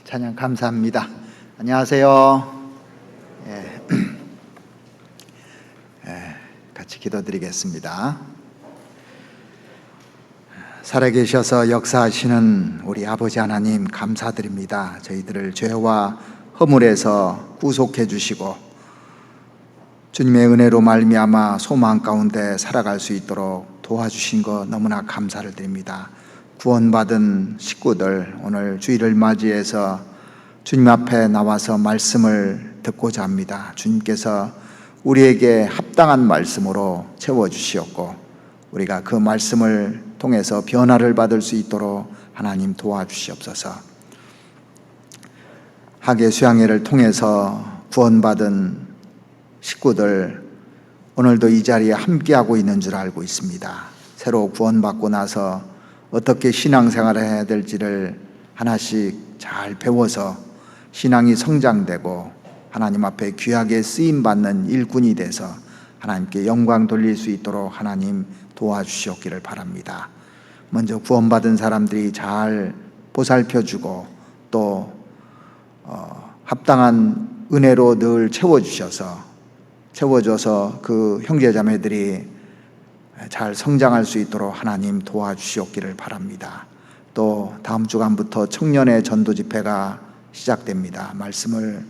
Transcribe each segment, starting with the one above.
찬양 감사합니다. 안녕하세요. 같이 기도드리겠습니다. 살아계셔서 역사하시는 우리 아버지 하나님 감사드립니다. 저희들을 죄와 허물에서 구속해 주시고 주님의 은혜로 말미암아 소망 가운데 살아갈 수 있도록 도와주신 것 너무나 감사를 드립니다. 구원받은 식구들 오늘 주일을 맞이해서 주님 앞에 나와서 말씀을 듣고자 합니다. 주님께서 우리에게 합당한 말씀으로 채워주시었고 우리가 그 말씀을 통해서 변화를 받을 수 있도록 하나님 도와주시옵소서. 학예 수양회를 통해서 구원받은 식구들 오늘도 이 자리에 함께하고 있는 줄 알고 있습니다. 새로 구원받고 나서 어떻게 신앙생활을 해야 될지를 하나씩 잘 배워서 신앙이 성장되고 하나님 앞에 귀하게 쓰임받는 일꾼이 돼서 하나님께 영광 돌릴 수 있도록 하나님 도와주시옵기를 바랍니다. 먼저 구원받은 사람들이 잘 보살펴주고 또 합당한 은혜로 늘 채워줘서 그 형제자매들이 잘 성장할 수 있도록 하나님 도와주시옵기를 바랍니다. 또 다음 주간부터 청년의 전도 집회가 시작됩니다. 말씀을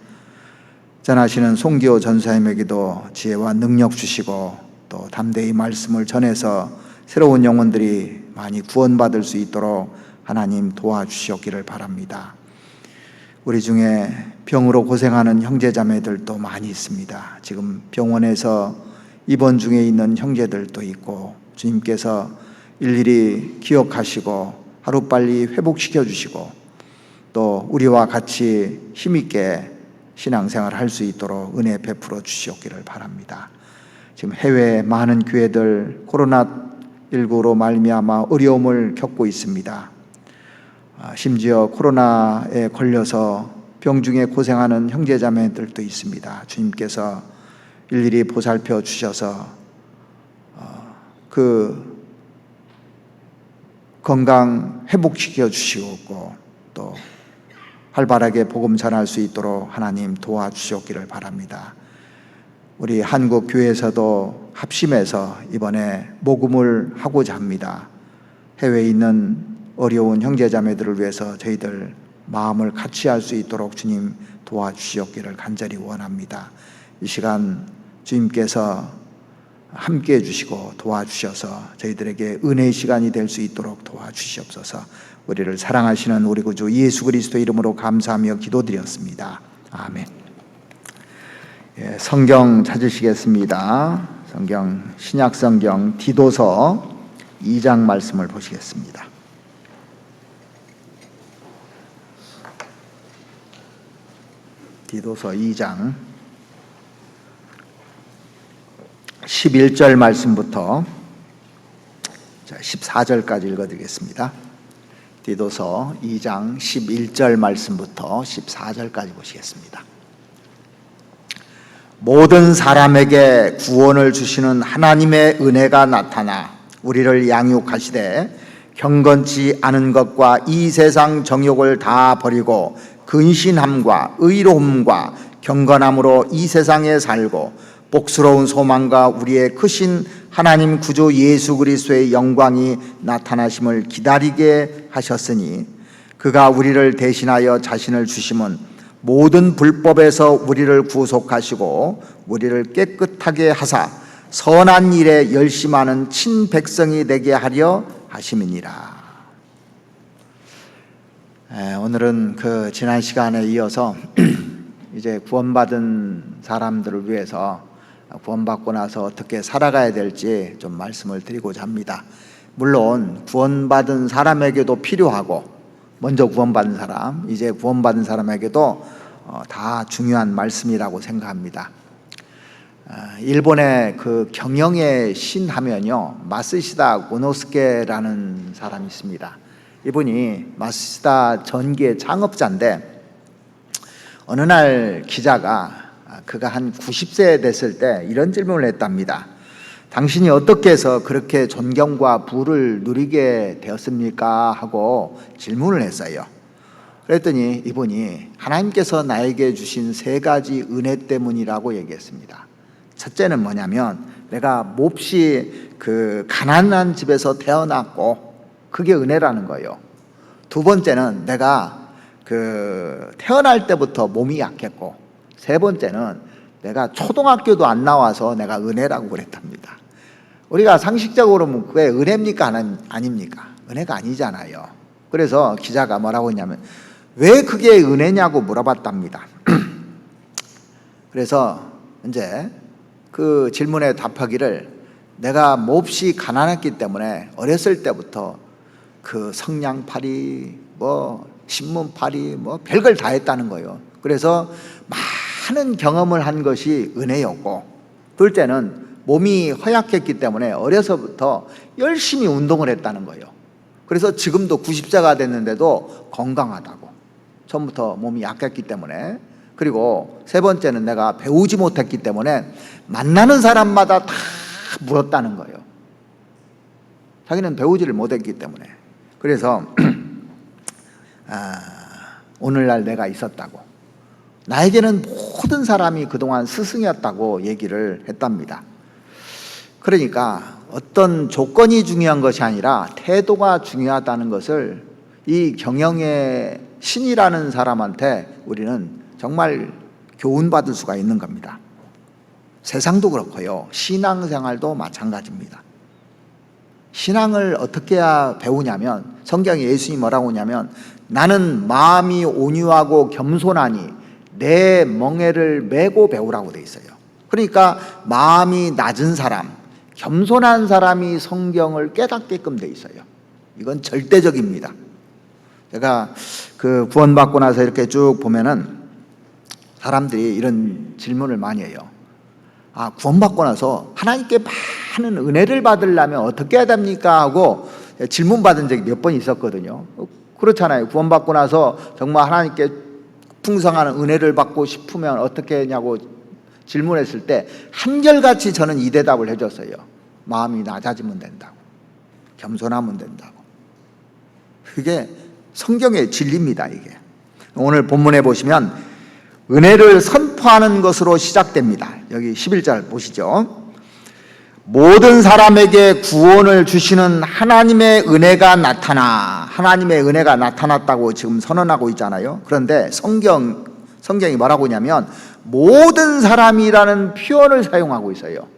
전하시는 송기호 전사님에게도 지혜와 능력 주시고 또 담대히 말씀을 전해서 새로운 영혼들이 많이 구원받을 수 있도록 하나님 도와주시옵기를 바랍니다. 우리 중에 병으로 고생하는 형제자매들도 많이 있습니다. 지금 병원에서 입원 중에 있는 형제들도 있고 주님께서 일일이 기억하시고 하루빨리 회복시켜 주시고 또 우리와 같이 힘있게 신앙생활을 할 수 있도록 은혜 베풀어 주시옵기를 바랍니다. 지금 해외 많은 교회들 코로나19로 말미암아 어려움을 겪고 있습니다. 심지어 코로나에 걸려서 병중에 고생하는 형제자매들도 있습니다. 주님께서 일일이 보살펴 주셔서 그 건강 회복시켜 주시고 또 활발하게 복음 전할 수 있도록 하나님 도와주시옵기를 바랍니다. 우리 한국 교회에서도 합심해서 이번에 모금을 하고자 합니다. 해외에 있는 어려운 형제자매들을 위해서 저희들 마음을 같이 할 수 있도록 주님 도와주시옵기를 간절히 원합니다. 이 시간 주님께서 함께해 주시고 도와주셔서 저희들에게 은혜의 시간이 될 수 있도록 도와주시옵소서. 우리를 사랑하시는 우리 구주 예수 그리스도 이름으로 감사하며 기도드렸습니다. 아멘. 성경 찾으시겠습니다. 신약성경 디도서 2장 말씀을 보시겠습니다. 디도서 2장 11절 말씀부터 14절까지 읽어드리겠습니다. 디도서 2장 11절 말씀부터 14절까지 보시겠습니다. 모든 사람에게 구원을 주시는 하나님의 은혜가 나타나 우리를 양육하시되 경건치 않은 것과 이 세상 정욕을 다 버리고 근신함과 의로움과 경건함으로 이 세상에 살고 복스러운 소망과 우리의 크신 하나님 구주 예수 그리스도의 영광이 나타나심을 기다리게 하셨으니 그가 우리를 대신하여 자신을 주심은 모든 불법에서 우리를 구속하시고 우리를 깨끗하게 하사 선한 일에 열심하는 친백성이 되게 하려 하심이니라. 오늘은 그 지난 시간에 이어서 이제 구원받은 사람들을 위해서 구원받고 나서 어떻게 살아가야 될지 좀 말씀을 드리고자 합니다. 물론 구원받은 사람에게도 필요하고 먼저 구원받은 사람, 이제 구원받은 사람에게도 다 중요한 말씀이라고 생각합니다. 일본의 그 경영의 신 하면요 마쓰시다 고노스케라는 사람이 있습니다. 이분이 마쓰시다 전기의 창업자인데 어느 날 기자가 그가 한 90세 됐을 때 이런 질문을 했답니다. 당신이 어떻게 해서 그렇게 존경과 부를 누리게 되었습니까? 하고 질문을 했어요. 그랬더니 이분이 하나님께서 나에게 주신 3가지 은혜 때문이라고 얘기했습니다. 첫째는 뭐냐면 내가 몹시 가난한 집에서 태어났고 그게 은혜라는 거예요. 두 번째는 내가 태어날 때부터 몸이 약했고, 세 번째는 내가 초등학교도 안 나와서 내가 은혜라고 그랬답니다. 우리가 상식적으로 보면 그게 은혜입니까? 아닙니까? 은혜가 아니잖아요. 그래서 기자가 뭐라고 했냐면 왜 그게 은혜냐고 물어봤답니다. 그래서 이제 그 질문에 답하기를 내가 몹시 가난했기 때문에 어렸을 때부터 성냥팔이 신문팔이 별걸 다 했다는 거예요. 그래서 많은 경험을 한 것이 은혜였고, 둘째는 몸이 허약했기 때문에 어려서부터 열심히 운동을 했다는 거예요. 그래서 지금도 90세가 됐는데도 건강하다고. 처음부터 몸이 약했기 때문에. 그리고 세 번째는 내가 배우지 못했기 때문에 만나는 사람마다 다 물었다는 거예요. 자기는 배우지를 못했기 때문에. 그래서 오늘날 내가 있었다고. 나에게는 모든 사람이 그동안 스승이었다고 얘기를 했답니다. 그러니까 어떤 조건이 중요한 것이 아니라 태도가 중요하다는 것을 이 경영의 신이라는 사람한테 우리는 정말 교훈받을 수가 있는 겁니다. 세상도 그렇고요, 신앙생활도 마찬가지입니다. 신앙을 어떻게 해야 배우냐면, 성경에 예수님이 뭐라고 하냐면 나는 마음이 온유하고 겸손하니 내 멍에를 메고 배우라고 돼 있어요. 그러니까 마음이 낮은 사람, 겸손한 사람이 성경을 깨닫게끔 돼 있어요. 이건 절대적입니다. 제가 구원받고 나서 이렇게 쭉 보면은 사람들이 이런 질문을 많이 해요. 구원받고 나서 하나님께 많은 은혜를 받으려면 어떻게 해야 됩니까? 하고 질문 받은 적이 몇 번 있었거든요. 그렇잖아요. 구원받고 나서 정말 하나님께 풍성한 은혜를 받고 싶으면 어떻게 하냐고 질문했을 때 한결같이 저는 이 대답을 해줬어요. 마음이 낮아지면 된다고, 겸손하면 된다고. 그게 성경의 진리입니다. 이게 오늘 본문에 보시면 은혜를 선포하는 것으로 시작됩니다. 여기 11절 보시죠. 모든 사람에게 구원을 주시는 하나님의 은혜가 나타났다고 지금 선언하고 있잖아요. 그런데 성경이 뭐라고 하냐면 모든 사람이라는 표현을 사용하고 있어요.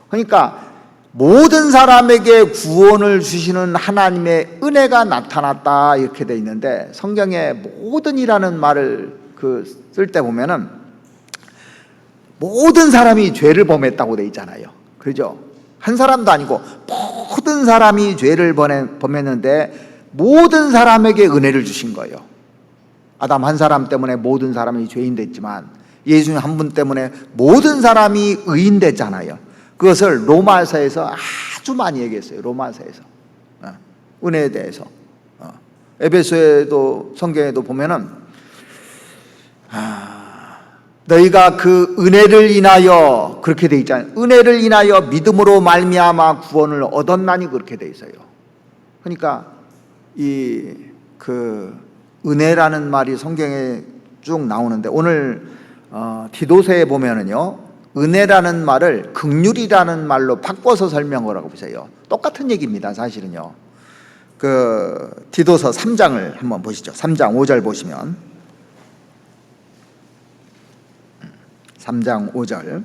그러니까 모든 사람에게 구원을 주시는 하나님의 은혜가 나타났다 이렇게 돼 있는데, 성경에 모든이라는 말을 쓸 때 보면은 모든 사람이 죄를 범했다고 돼 있잖아요. 그죠? 한 사람도 아니고 모든 사람이 죄를 범했는데 모든 사람에게 은혜를 주신 거예요. 아담 한 사람 때문에 모든 사람이 죄인 됐지만 예수님 한 분 때문에 모든 사람이 의인 됐잖아요. 그것을 로마서에서 아주 많이 얘기했어요. 로마서에서 은혜에 대해서. 에베소에도 성경에도 보면은 너희가 그 은혜를 인하여, 그렇게 돼 있잖아요. 은혜를 인하여 믿음으로 말미암아 구원을 얻었나니, 그렇게 돼 있어요. 그러니까 은혜라는 말이 성경에 쭉 나오는데, 오늘 디도서에 보면은요, 은혜라는 말을 긍휼이라는 말로 바꿔서 설명을 하고 있어요. 똑같은 얘기입니다, 사실은요. 디도서 3장을 한번 보시죠. 3장 5절 보시면, 3장 5절.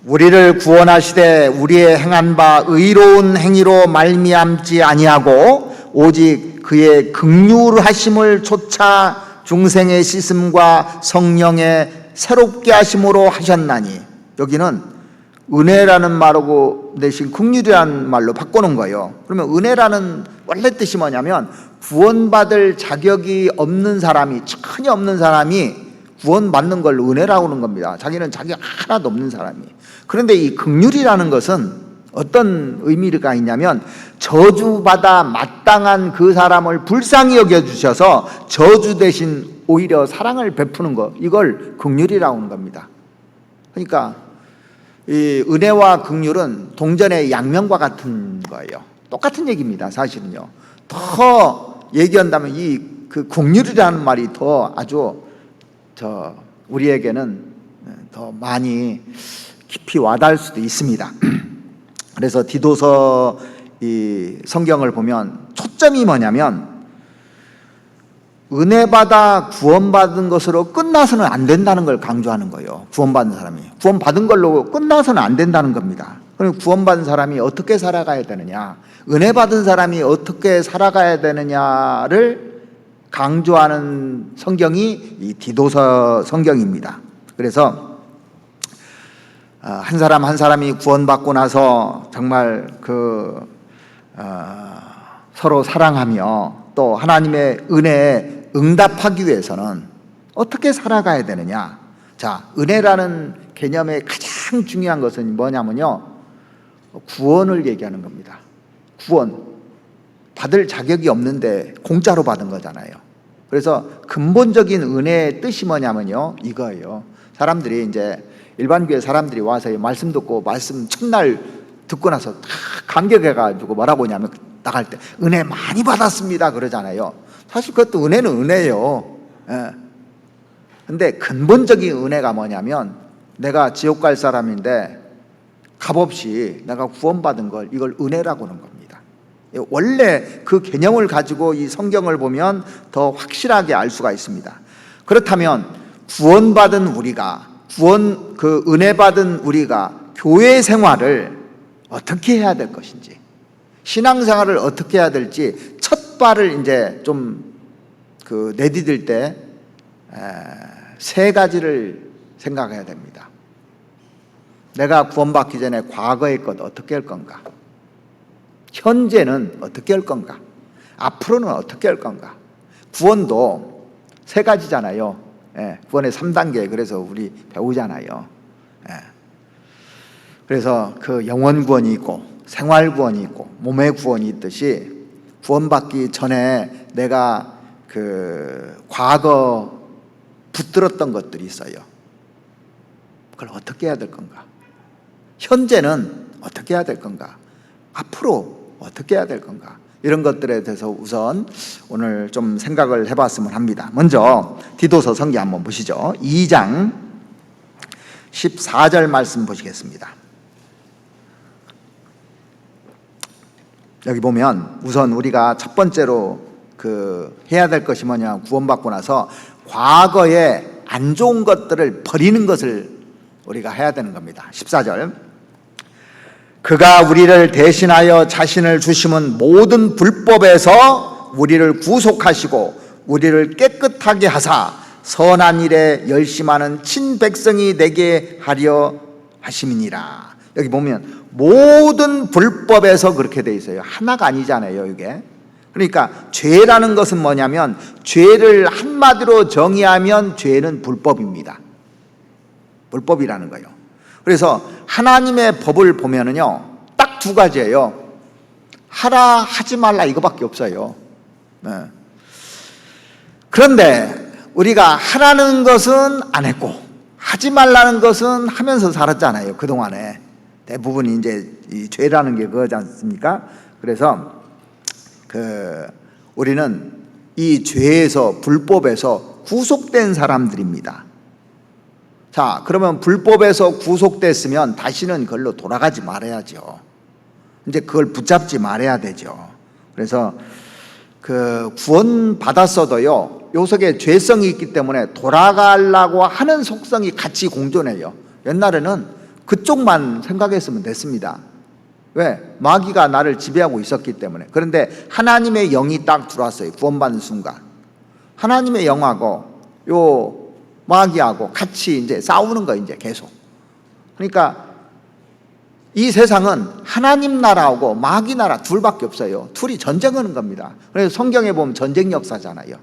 우리를 구원하시되 우리의 행한 바 의로운 행위로 말미암지 아니하고 오직 그의 긍휼하심을 좇아 중생의 씻음과 성령의 새롭게 하심으로 하셨나니, 여기는 은혜라는 말하고 대신 긍휼이라는 말로 바꾸는 거예요. 그러면 은혜라는 원래 뜻이 뭐냐면 구원받을 자격이 없는 사람이, 전혀 없는 사람이 구원받는 걸 은혜라고 하는 겁니다. 자기는 자격 하나도 없는 사람이. 그런데 이 긍휼이라는 것은 어떤 의미가 있냐면 저주받아 마땅한 그 사람을 불쌍히 여겨주셔서 저주 대신 오히려 사랑을 베푸는 것, 이걸 긍휼이라고 하는 겁니다. 그러니까 이 은혜와 긍휼은 동전의 양면과 같은 거예요. 똑같은 얘기입니다, 사실은요. 더 얘기한다면 이 그 긍휼이라는 말이 더 아주 우리에게는 더 많이 깊이 와닿을 수도 있습니다. 그래서 디도서 이 성경을 보면 초점이 뭐냐면 은혜 받아 구원받은 것으로 끝나서는 안 된다는 걸 강조하는 거예요. 구원받은 사람이 구원받은 걸로 끝나서는 안 된다는 겁니다. 그럼 구원받은 사람이 어떻게 살아가야 되느냐, 은혜 받은 사람이 어떻게 살아가야 되느냐를 강조하는 성경이 이 디도서 성경입니다. 그래서 한 사람 한 사람이 구원받고 나서 정말 서로 사랑하며 또 하나님의 은혜에 응답하기 위해서는 어떻게 살아가야 되느냐. 자, 은혜라는 개념의 가장 중요한 것은 뭐냐면요, 구원을 얘기하는 겁니다. 구원. 받을 자격이 없는데 공짜로 받은 거잖아요. 그래서 근본적인 은혜의 뜻이 뭐냐면요, 이거예요. 사람들이 이제 일반 교회 사람들이 와서 말씀 듣고 말씀 첫날 듣고 나서 다 감격해가지고 뭐라고 하냐면 나갈 때 은혜 많이 받았습니다 그러잖아요. 사실 그것도 은혜는 은혜예요. 예. 근데 근본적인 은혜가 뭐냐면 내가 지옥 갈 사람인데 값없이 내가 구원받은 걸 이걸 은혜라고 하는 겁니다. 원래 그 개념을 가지고 이 성경을 보면 더 확실하게 알 수가 있습니다. 그렇다면 구원받은 우리가 은혜 받은 우리가 교회 생활을 어떻게 해야 될 것인지, 신앙생활을 어떻게 해야 될지 첫 발을 이제 좀 내디딜 때 세 가지를 생각해야 됩니다. 내가 구원받기 전에 과거의 것 어떻게 할 건가? 현재는 어떻게 할 건가? 앞으로는 어떻게 할 건가? 구원도 세 가지잖아요. 구원의 3단계 그래서 우리 배우잖아요. 그래서 그 영혼 구원이 있고 생활 구원이 있고 몸의 구원이 있듯이 구원받기 전에 내가 과거 붙들었던 것들이 있어요. 그걸 어떻게 해야 될 건가? 현재는 어떻게 해야 될 건가? 앞으로 어떻게 해야 될 건가? 이런 것들에 대해서 우선 오늘 좀 생각을 해봤으면 합니다. 먼저 디도서 성경 한번 보시죠. 2장 14절 말씀 보시겠습니다. 여기 보면 우선 우리가 첫 번째로 해야 될 것이 뭐냐, 구원받고 나서 과거에 안 좋은 것들을 버리는 것을 우리가 해야 되는 겁니다. 14절, 그가 우리를 대신하여 자신을 주심은 모든 불법에서 우리를 구속하시고 우리를 깨끗하게 하사 선한 일에 열심하는 친백성이 되게 하려 하심이니라. 여기 보면 모든 불법에서 그렇게 돼 있어요. 하나가 아니잖아요, 이게. 그러니까 죄라는 것은 뭐냐면 죄를 한마디로 정의하면 죄는 불법입니다. 불법이라는 거예요. 그래서 하나님의 법을 보면은요, 딱 두 가지예요. 하라, 하지 말라, 이거밖에 없어요. 그런데 우리가 하라는 것은 안 했고 하지 말라는 것은 하면서 살았잖아요, 그동안에. 대부분이 이제 이 죄라는 게 그거지 않습니까? 그래서 우리는 이 죄에서, 불법에서 구속된 사람들입니다. 자, 그러면 불법에서 구속됐으면 다시는 그걸로 돌아가지 말아야죠. 이제 그걸 붙잡지 말아야 되죠. 그래서 구원 받았어도요, 요 속에 죄성이 있기 때문에 돌아가려고 하는 속성이 같이 공존해요. 옛날에는 그쪽만 생각했으면 됐습니다. 왜? 마귀가 나를 지배하고 있었기 때문에. 그런데 하나님의 영이 딱 들어왔어요. 구원받는 순간. 하나님의 영하고 요 마귀하고 같이 이제 싸우는 거예요, 이제 계속. 그러니까 이 세상은 하나님 나라하고 마귀 나라 둘밖에 없어요. 둘이 전쟁하는 겁니다. 그래서 성경에 보면 전쟁 역사잖아요.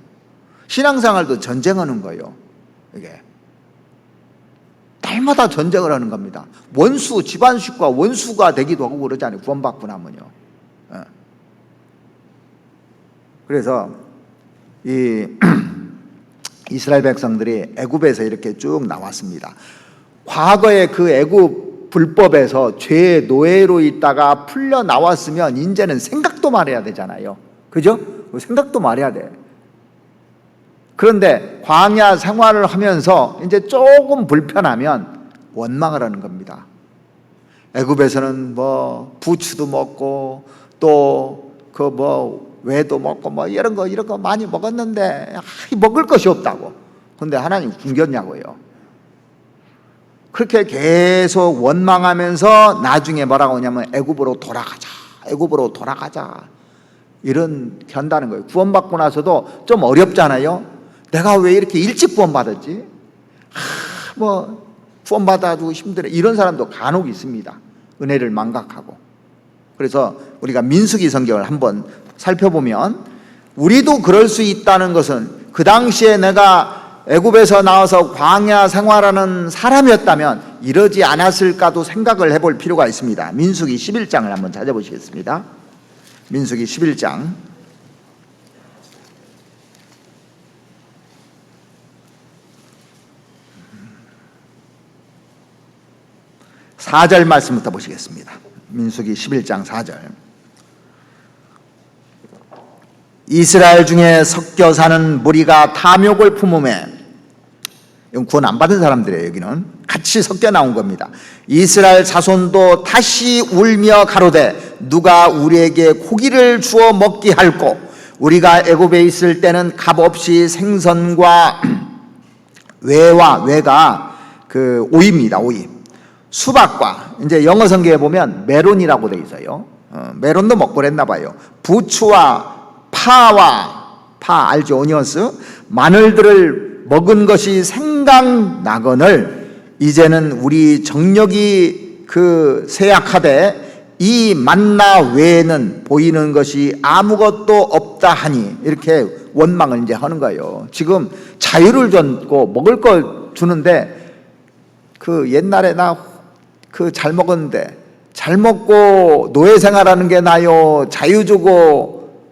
신앙생활도 전쟁하는 거예요, 이게. 날마다 전쟁을 하는 겁니다. 원수, 집안 식구가 원수가 되기도 하고 그러잖아요, 구원받고 나면요. 그래서 이 이스라엘 백성들이 애굽에서 이렇게 쭉 나왔습니다. 과거에 그 애굽 불법에서 죄의 노예로 있다가 풀려 나왔으면 이제는 생각도 말해야 되잖아요. 그죠? 생각도 말해야 돼. 그런데 광야 생활을 하면서 이제 조금 불편하면 원망을 하는 겁니다. 애굽에서는 뭐 부추도 먹고 또 그 뭐 외도 먹고 뭐 이런 거 많이 먹었는데 먹을 것이 없다고. 근데 하나님 굶겼냐고요. 그렇게 계속 원망하면서 나중에 뭐라고 하냐면 애굽으로 돌아가자 이런 한다는 거예요. 구원받고 나서도 좀 어렵잖아요. 내가 왜 이렇게 일찍 구원받았지? 뭐 구원받아주고 힘들어. 이런 사람도 간혹 있습니다. 은혜를 망각하고. 그래서 우리가 민수기 성경을 한번 살펴보면 우리도 그럴 수 있다는 것은 그 당시에 내가 애굽에서 나와서 광야 생활하는 사람이었다면 이러지 않았을까도 생각을 해볼 필요가 있습니다. 민수기 11장을 한번 찾아보시겠습니다. 민수기 11장 4절 말씀부터 보시겠습니다. 민수기 11장 4절. 이스라엘 중에 섞여 사는 무리가 탐욕을 품음에, 이건 구원 안 받은 사람들이에요. 여기는 같이 섞여 나온 겁니다. 이스라엘 자손도 다시 울며 가로되 누가 우리에게 고기를 주어 먹게 할꼬. 우리가 애굽에 있을 때는 값없이 생선과 외가 그 오이입니다. 오이. 수박과, 이제 영어 성경에 보면 메론이라고 돼 있어요. 메론도 먹고 그랬나 봐요. 부추와 파 알죠? 오니언스, 마늘들을 먹은 것이 생각나거늘 이제는 우리 정력이 그 쇠약하되 이 만나 외에는 보이는 것이 아무것도 없다 하니, 이렇게 원망을 이제 하는 거예요. 지금 자유를 줬고 먹을 걸 주는데 그 옛날에 나 그 잘 먹었는데, 잘 먹고 노예 생활하는 게 나요, 자유 주고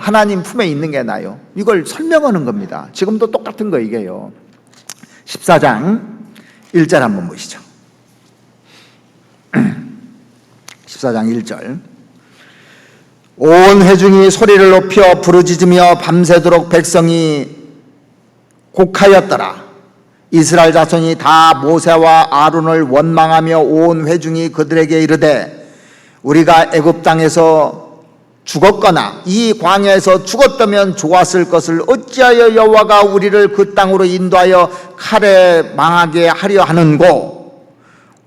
하나님 품에 있는 게 나요? 이걸 설명하는 겁니다. 지금도 똑같은 거 이게요. 14장 1절 한번 보시죠. 14장 1절. 온 회중이 소리를 높여 부르짖으며 밤새도록 백성이 곡하였더라. 이스라엘 자손이 다 모세와 아론을 원망하며 온 회중이 그들에게 이르되 우리가 애굽 땅에서 죽었거나 이 광야에서 죽었다면 좋았을 것을 어찌하여 여호와가 우리를 그 땅으로 인도하여 칼에 망하게 하려 하는고.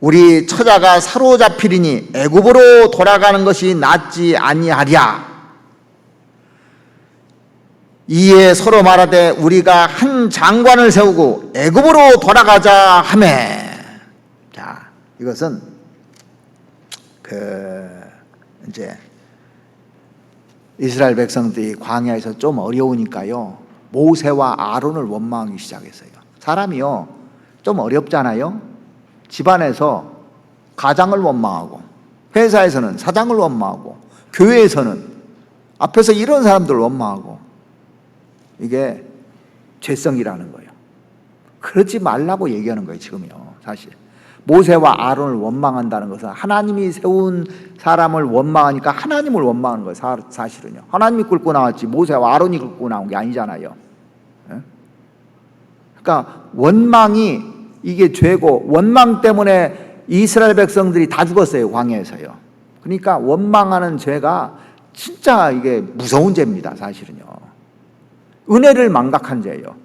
우리 처자가 사로잡히리니 애굽으로 돌아가는 것이 낫지 아니하랴. 이에 서로 말하되 우리가 한 장관을 세우고 애굽으로 돌아가자 하매. 자, 이것은 이제 이스라엘 백성들이 광야에서 좀 어려우니까요, 모세와 아론을 원망하기 시작했어요. 사람이요 좀 어렵잖아요. 집안에서 가장을 원망하고, 회사에서는 사장을 원망하고, 교회에서는 앞에서 이런 사람들을 원망하고, 이게 죄성이라는 거예요. 그러지 말라고 얘기하는 거예요. 지금요, 사실 모세와 아론을 원망한다는 것은 하나님이 세운 사람을 원망하니까 하나님을 원망하는 거예요. 사실은요, 하나님이 끌고 나왔지 모세와 아론이 끌고 나온 게 아니잖아요. 그러니까 원망이 이게 죄고, 원망 때문에 이스라엘 백성들이 다 죽었어요, 광야에서요. 그러니까 원망하는 죄가 진짜 이게 무서운 죄입니다, 사실은요. 은혜를 망각한 죄예요.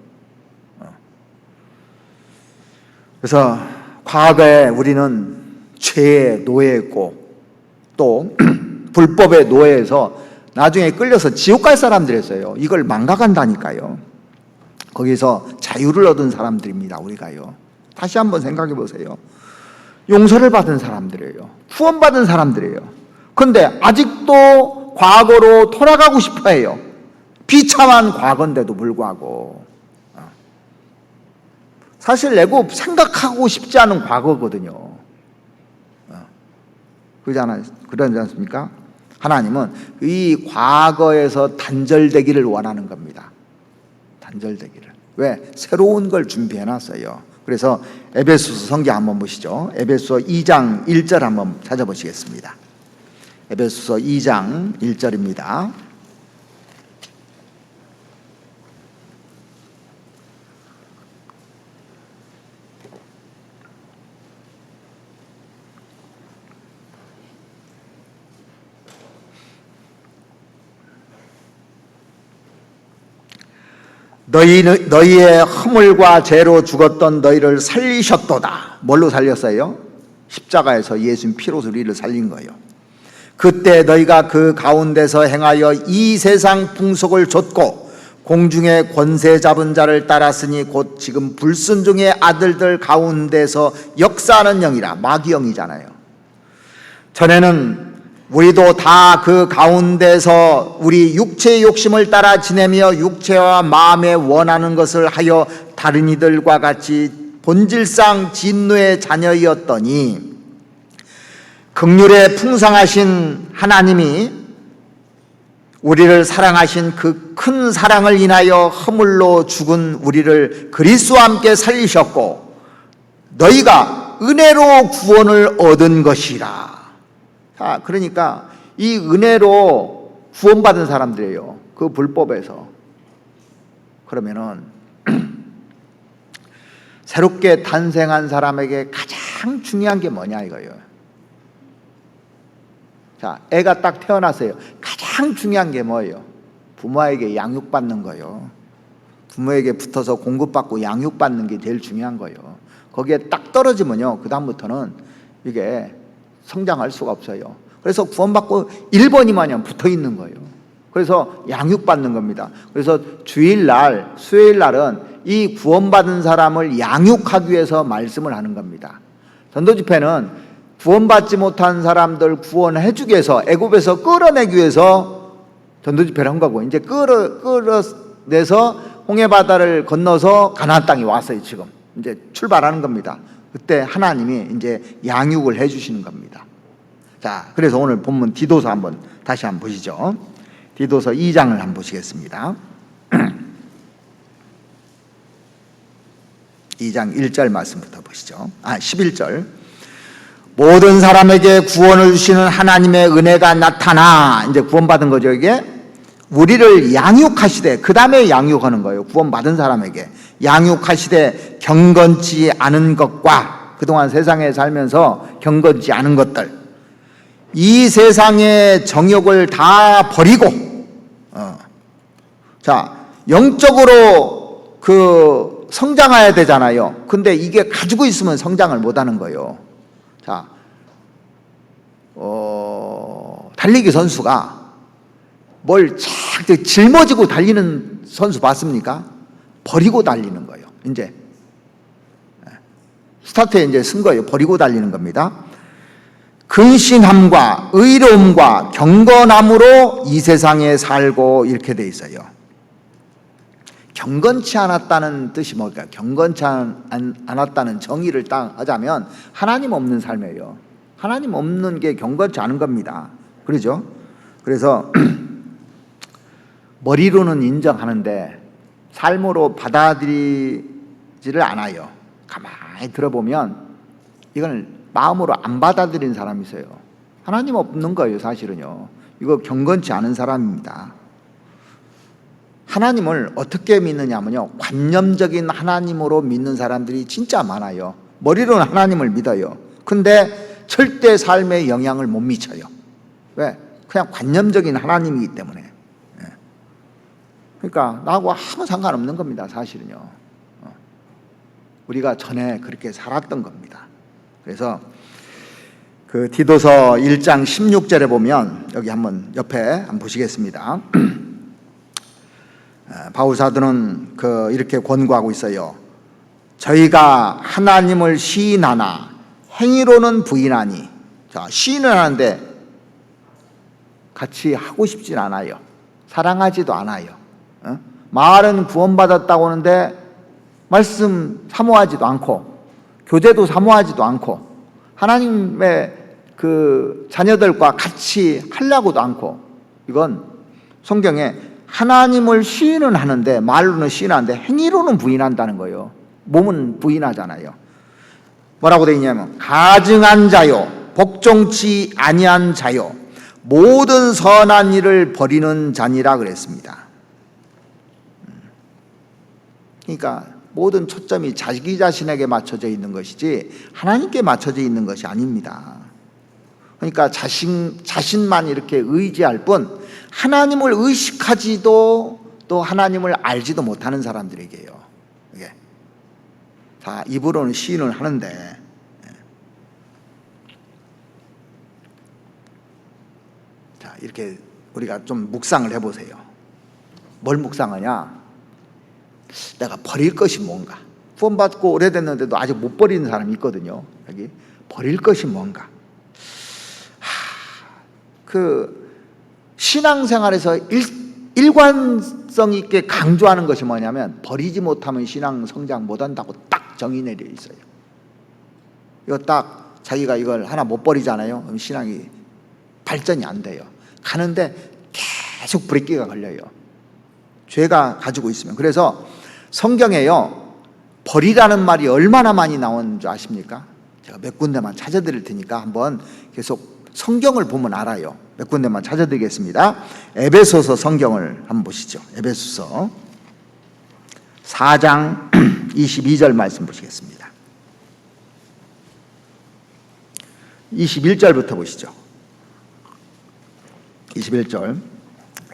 그래서 과거에 우리는 죄의 노예였고 또 불법의 노예에서 나중에 끌려서 지옥 갈 사람들이었어요. 이걸 망각한다니까요. 거기서 자유를 얻은 사람들입니다, 우리가요. 다시 한번 생각해 보세요. 용서를 받은 사람들이에요. 구원받은 사람들이에요. 그런데 아직도 과거로 돌아가고 싶어 해요. 비참한 과거인데도 불구하고. 사실 애굽 생각하고 싶지 않은 과거거든요. 그러지 않습니까? 하나님은 이 과거에서 단절되기를 원하는 겁니다. 단절되기를. 왜? 새로운 걸 준비해놨어요. 그래서 에베소서 성경 한번 보시죠. 에베소서 2장 1절 한번 찾아보시겠습니다. 에베소서 2장 1절입니다. 너희의 허물과 죄로 죽었던 너희를 살리셨도다. 뭘로 살렸어요? 십자가에서 예수님 피로 우리를 살린 거예요. 그때 너희가 그 가운데서 행하여 이 세상 풍속을 좇고 공중의 권세 잡은 자를 따랐으니 곧 지금 불순종의 아들들 가운데서 역사하는 영이라. 마귀 영이잖아요. 전에는 우리도 다 그 가운데서 우리 육체의 욕심을 따라 지내며 육체와 마음에 원하는 것을 하여 다른 이들과 같이 본질상 진노의 자녀이었더니 긍휼에 풍성하신 하나님이 우리를 사랑하신 그 큰 사랑을 인하여 허물로 죽은 우리를 그리스도와 함께 살리셨고 너희가 은혜로 구원을 얻은 것이라. 자, 그러니까 이 은혜로 구원받은 사람들이에요. 그 불법에서. 그러면은 새롭게 탄생한 사람에게 가장 중요한 게 뭐냐 이거예요. 자, 애가 딱 태어났어요. 가장 중요한 게 뭐예요? 부모에게 양육받는 거예요. 부모에게 붙어서 공급받고 양육받는 게 제일 중요한 거예요. 거기에 딱 떨어지면요, 그 다음부터는 이게 성장할 수가 없어요. 그래서 구원받고 1번이마냥 붙어 있는 거예요. 그래서 양육받는 겁니다. 그래서 주일날, 수요일날은 이 구원받은 사람을 양육하기 위해서 말씀을 하는 겁니다. 전도집회는 구원받지 못한 사람들 구원해 주기 위해서, 애굽에서 끌어내기 위해서 전도집회를 한 거고, 이제 끌어내서 홍해바다를 건너서 가나안 땅에 왔어요. 지금 이제 출발하는 겁니다. 그때 하나님이 이제 양육을 해 주시는 겁니다. 자, 그래서 오늘 본문 디도서 한번 다시 한번 보시죠. 디도서 2장을 한번 보시겠습니다. 2장 1절 말씀부터 보시죠. 11절. 모든 사람에게 구원을 주시는 하나님의 은혜가 나타나, 이제 구원받은 거죠. 이게 우리를 양육하시되, 그 다음에 양육하는 거예요. 구원받은 사람에게 양육하시되 경건치 않은 것과, 그동안 세상에 살면서 경건치 않은 것들, 이 세상의 정욕을 다 버리고, 자, 영적으로 그 성장해야 되잖아요. 근데 이게 가지고 있으면 성장을 못 하는 거예요. 자, 달리기 선수가 뭘 착 짊어지고 달리는 선수 봤습니까? 버리고 달리는 거예요. 이제 스타트에 이제 쓴 거예요. 버리고 달리는 겁니다. 근신함과 의로움과 경건함으로 이 세상에 살고, 이렇게 돼 있어요. 경건치 않았다는 뜻이 뭘까요? 경건치 않았다는 정의를 딱 하자면 하나님 없는 삶이에요. 하나님 없는 게 경건치 않은 겁니다. 그러죠? 그래서 머리로는 인정하는데 삶으로 받아들이지를 않아요. 가만히 들어보면 이걸 마음으로 안 받아들이는 사람이 있어요. 하나님 없는 거예요, 사실은요. 이거 경건치 않은 사람입니다. 하나님을 어떻게 믿느냐면요, 관념적인 하나님으로 믿는 사람들이 진짜 많아요. 머리로는 하나님을 믿어요. 근데 절대 삶에 영향을 못 미쳐요. 왜? 그냥 관념적인 하나님이기 때문에. 그러니까 나하고 아무 상관없는 겁니다, 사실은요. 우리가 전에 그렇게 살았던 겁니다. 그래서 그 디도서 1장 16절에 보면, 여기 한번 옆에 한번 보시겠습니다. 바울 사도는 이렇게 권고하고 있어요. 저희가 하나님을 시인하나 행위로는 부인하니. 자, 시인을 하는데 같이 하고 싶진 않아요. 사랑하지도 않아요. 말은 구원받았다고 하는데 말씀 사모하지도 않고, 교제도 사모하지도 않고, 하나님의 그 자녀들과 같이 하려고도 않고. 이건 성경에 하나님을 시인은 하는데, 말로는 시인하는데 행위로는 부인한다는 거예요. 몸은 부인하잖아요. 뭐라고 되어 있냐면 가증한 자요, 복종치 아니한 자요, 모든 선한 일을 버리는 자니라 그랬습니다. 그러니까 모든 초점이 자기 자신에게 맞춰져 있는 것이지 하나님께 맞춰져 있는 것이 아닙니다. 그러니까 자신만 이렇게 의지할 뿐 하나님을 의식하지도 또 또 하나님을 알지도 못하는 사람들에게요. 이게 다 입으로는 시인을 하는데, 자, 이렇게 우리가 좀 묵상을 해보세요. 뭘 묵상하냐? 내가 버릴 것이 뭔가. 구원받고 오래됐는데도 아직 못 버리는 사람이 있거든요. 여기 버릴 것이 뭔가. 그 신앙생활에서 일관성 있게 강조하는 것이 뭐냐면, 버리지 못하면 신앙 성장 못한다고 딱 정의 내려 있어요. 이거 딱 자기가 이걸 하나 못 버리잖아요. 그럼 신앙이 발전이 안 돼요. 가는데 계속 브레이크가 걸려요. 죄가 가지고 있으면. 그래서 성경에요, 버리라는 말이 얼마나 많이 나오는 줄 아십니까? 제가 몇 군데만 찾아드릴 테니까 한번 계속 성경을 보면 알아요. 몇 군데만 찾아드리겠습니다. 에베소서 성경을 한번 보시죠. 에베소서 4장 22절 말씀 보시겠습니다. 21절부터 보시죠. 21절.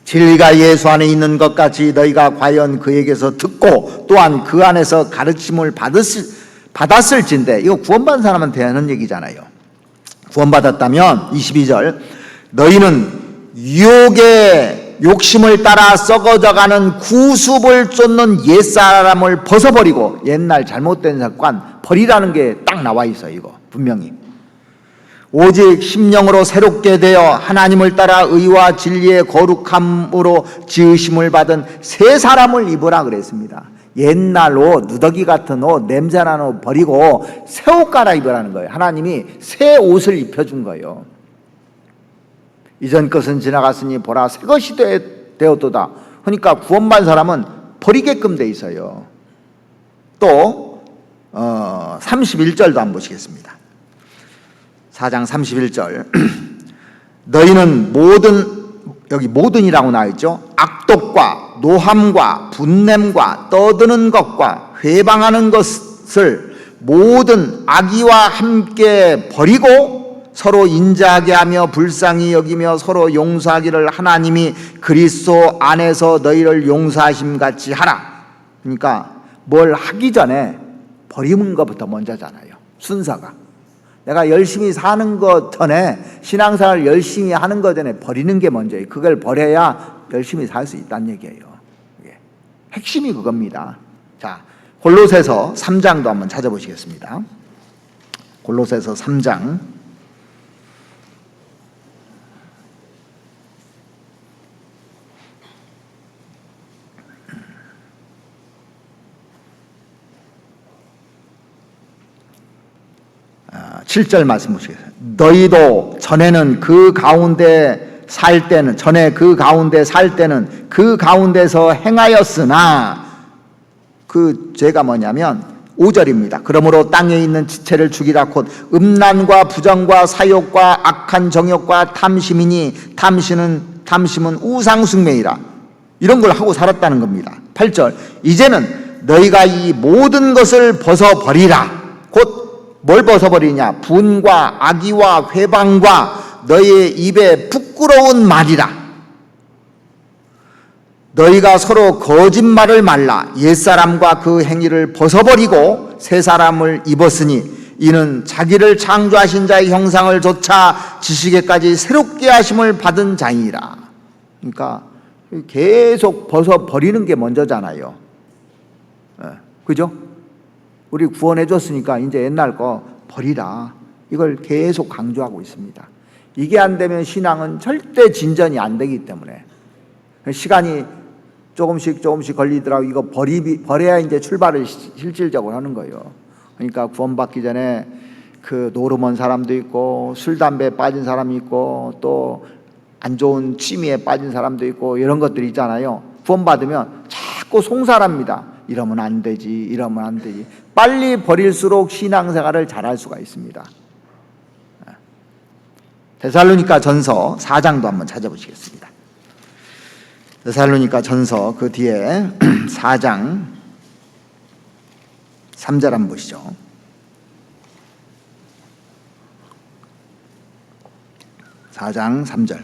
진리가 예수 안에 있는 것 같이 너희가 과연 그에게서 듣고 또한 그 안에서 가르침을 받았을진데, 이거 구원받은 사람한테 하는 얘기잖아요. 구원받았다면 22절, 너희는 유혹의 욕심을 따라 썩어져가는 구습을 쫓는 옛사람을 벗어버리고, 옛날 잘못된 습관 버리라는 게 딱 나와 있어요. 이거 분명히. 오직 심령으로 새롭게 되어 하나님을 따라 의와 진리의 거룩함으로 지으심을 받은 새 사람을 입으라 그랬습니다. 옛날 옷, 누더기 같은 옷, 냄새나는 옷 버리고 새 옷 갈아입으라는 거예요. 하나님이 새 옷을 입혀준 거예요. 이전 것은 지나갔으니 보라 새 것이 되었도다. 그러니까 구원받은 사람은 버리게끔 돼 있어요. 또 31절도 한번 보시겠습니다. 4장 31절. 너희는 여기 모든이라고 나와 있죠. 악독과 노함과 분냄과 떠드는 것과 회방하는 것을 모든 악의와 함께 버리고 서로 인자하게 하며 불쌍히 여기며 서로 용서하기를 하나님이 그리스도 안에서 너희를 용서하심 같이 하라. 그러니까 뭘 하기 전에 버리는 것부터 먼저잖아요. 순서가. 내가 열심히 사는 것 전에, 신앙생활을 열심히 하는 것 전에 버리는 게 먼저예요. 그걸 버려야 열심히 살 수 있다는 얘기예요. 핵심이 그겁니다. 자, 골로새서 3장도 한번 찾아보시겠습니다. 골로새서 3장 7절 말씀 보시겠습니다. 너희도 전에 그 가운데 살 때는 그 가운데서 행하였으나, 그 죄가 뭐냐면 5절입니다. 그러므로 땅에 있는 지체를 죽이라. 곧 음란과 부정과 사욕과 악한 정욕과 탐심이니 탐심은 우상숭배이라. 이런 걸 하고 살았다는 겁니다. 8절. 이제는 너희가 이 모든 것을 벗어버리라. 곧 뭘 벗어버리냐? 분과 악의와 회방과 너희의 입에 부끄러운 말이라. 너희가 서로 거짓말을 말라. 옛사람과 그 행위를 벗어버리고 새 사람을 입었으니 이는 자기를 창조하신 자의 형상을 조차 지시게까지 새롭게 하심을 받은 자이라. 그러니까 계속 벗어버리는 게 먼저잖아요. 그죠? 우리 구원해 줬으니까 이제 옛날 거 버리라. 이걸 계속 강조하고 있습니다. 이게 안 되면 신앙은 절대 진전이 안 되기 때문에, 시간이 조금씩 걸리더라고. 이거 버려야 이제 출발을 실질적으로 하는 거예요. 그러니까 구원받기 전에 그 노름한 사람도 있고, 술 담배에 빠진 사람이 있고, 또 안 좋은 취미에 빠진 사람도 있고, 이런 것들이 있잖아요. 구원받으면 자꾸 송사랍니다. 이러면 안 되지. 빨리 버릴수록 신앙생활을 잘할 수가 있습니다. 데살로니가 전서 4장도 한번 찾아보시겠습니다. 데살로니가 전서 그 뒤에 4장 3절 한번 보시죠. 4장 3절.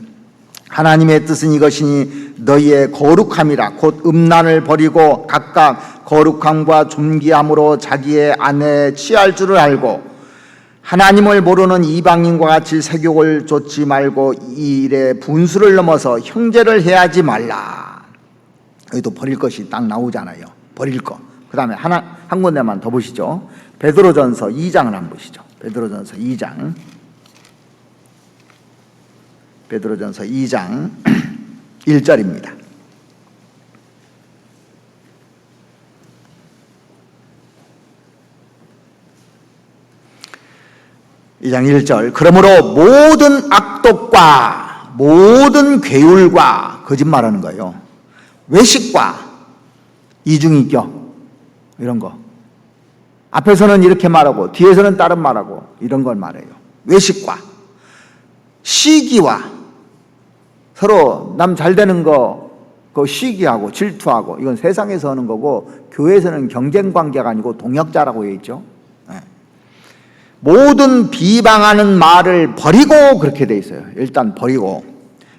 하나님의 뜻은 이것이니 너희의 거룩함이라. 곧 음란을 버리고 각각 거룩함과 존귀함으로 자기의 아내에 취할 줄을 알고 하나님을 모르는 이방인과 같이 세욕을 좇지 말고 이 일에 분수를 넘어서 형제를 해하지 말라. 여기도 버릴 것이 딱 나오잖아요. 버릴 거. 그 다음에 한 군데만 더 보시죠. 베드로전서 2장을 한번 보시죠. 베드로전서 2장. 베드로전서 2장 1절입니다. 이 장 1절. 그러므로 모든 악독과 모든 괴율과 거짓말하는 거예요. 외식과 이중인격 이런 거. 앞에서는 이렇게 말하고 뒤에서는 다른 말하고 이런 걸 말해요. 외식과 시기와 서로 남 잘 되는 거 그거 시기하고 질투하고 이건 세상에서 하는 거고 교회에서는 경쟁 관계가 아니고 동역자라고 해 있죠. 모든 비방하는 말을 버리고 그렇게 돼 있어요. 일단 버리고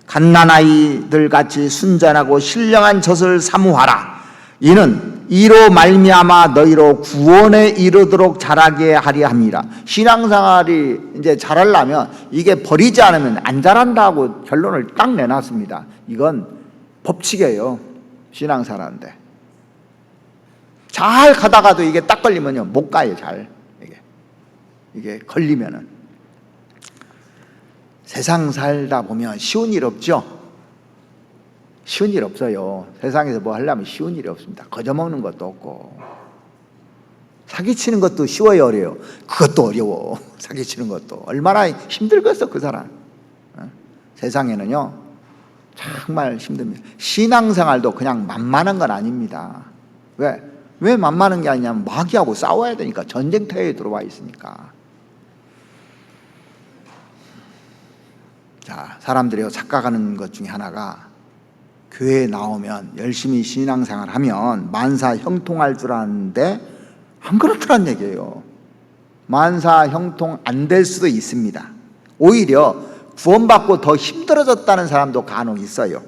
갓난아이들 같이 순전하고 신령한 젖을 사모하라. 이는 이로 말미암아 너희로 구원에 이르도록 자라게 하려 함이라. 신앙생활이 이제 잘하려면 이게 버리지 않으면 안 자란다고 결론을 딱 내놨습니다. 이건 법칙이에요. 신앙생활하는데 잘 가다가도 이게 딱 걸리면요 못 가요. 잘 이게 걸리면은 세상 살다 보면 쉬운 일 없죠. 쉬운 일 없어요. 세상에서 뭐 하려면 쉬운 일이 없습니다. 거저먹는 것도 없고 사기치는 것도 쉬워요, 어려워요? 그것도 어려워. 사기치는 것도 얼마나 힘들겠어 그 사람. 세상에는요 정말 힘듭니다. 신앙생활도 그냥 만만한 건 아닙니다. 왜 만만한 게 아니냐면 마귀하고 싸워야 되니까. 전쟁터에 들어와 있으니까. 자, 사람들이 착각하는 것 중에 하나가 교회에 나오면 열심히 신앙생활 하면 만사 형통할 줄 아는데 안 그렇다는 얘기예요. 만사 형통 안 될 수도 있습니다. 오히려 구원받고 더 힘들어졌다는 사람도 간혹 있어요.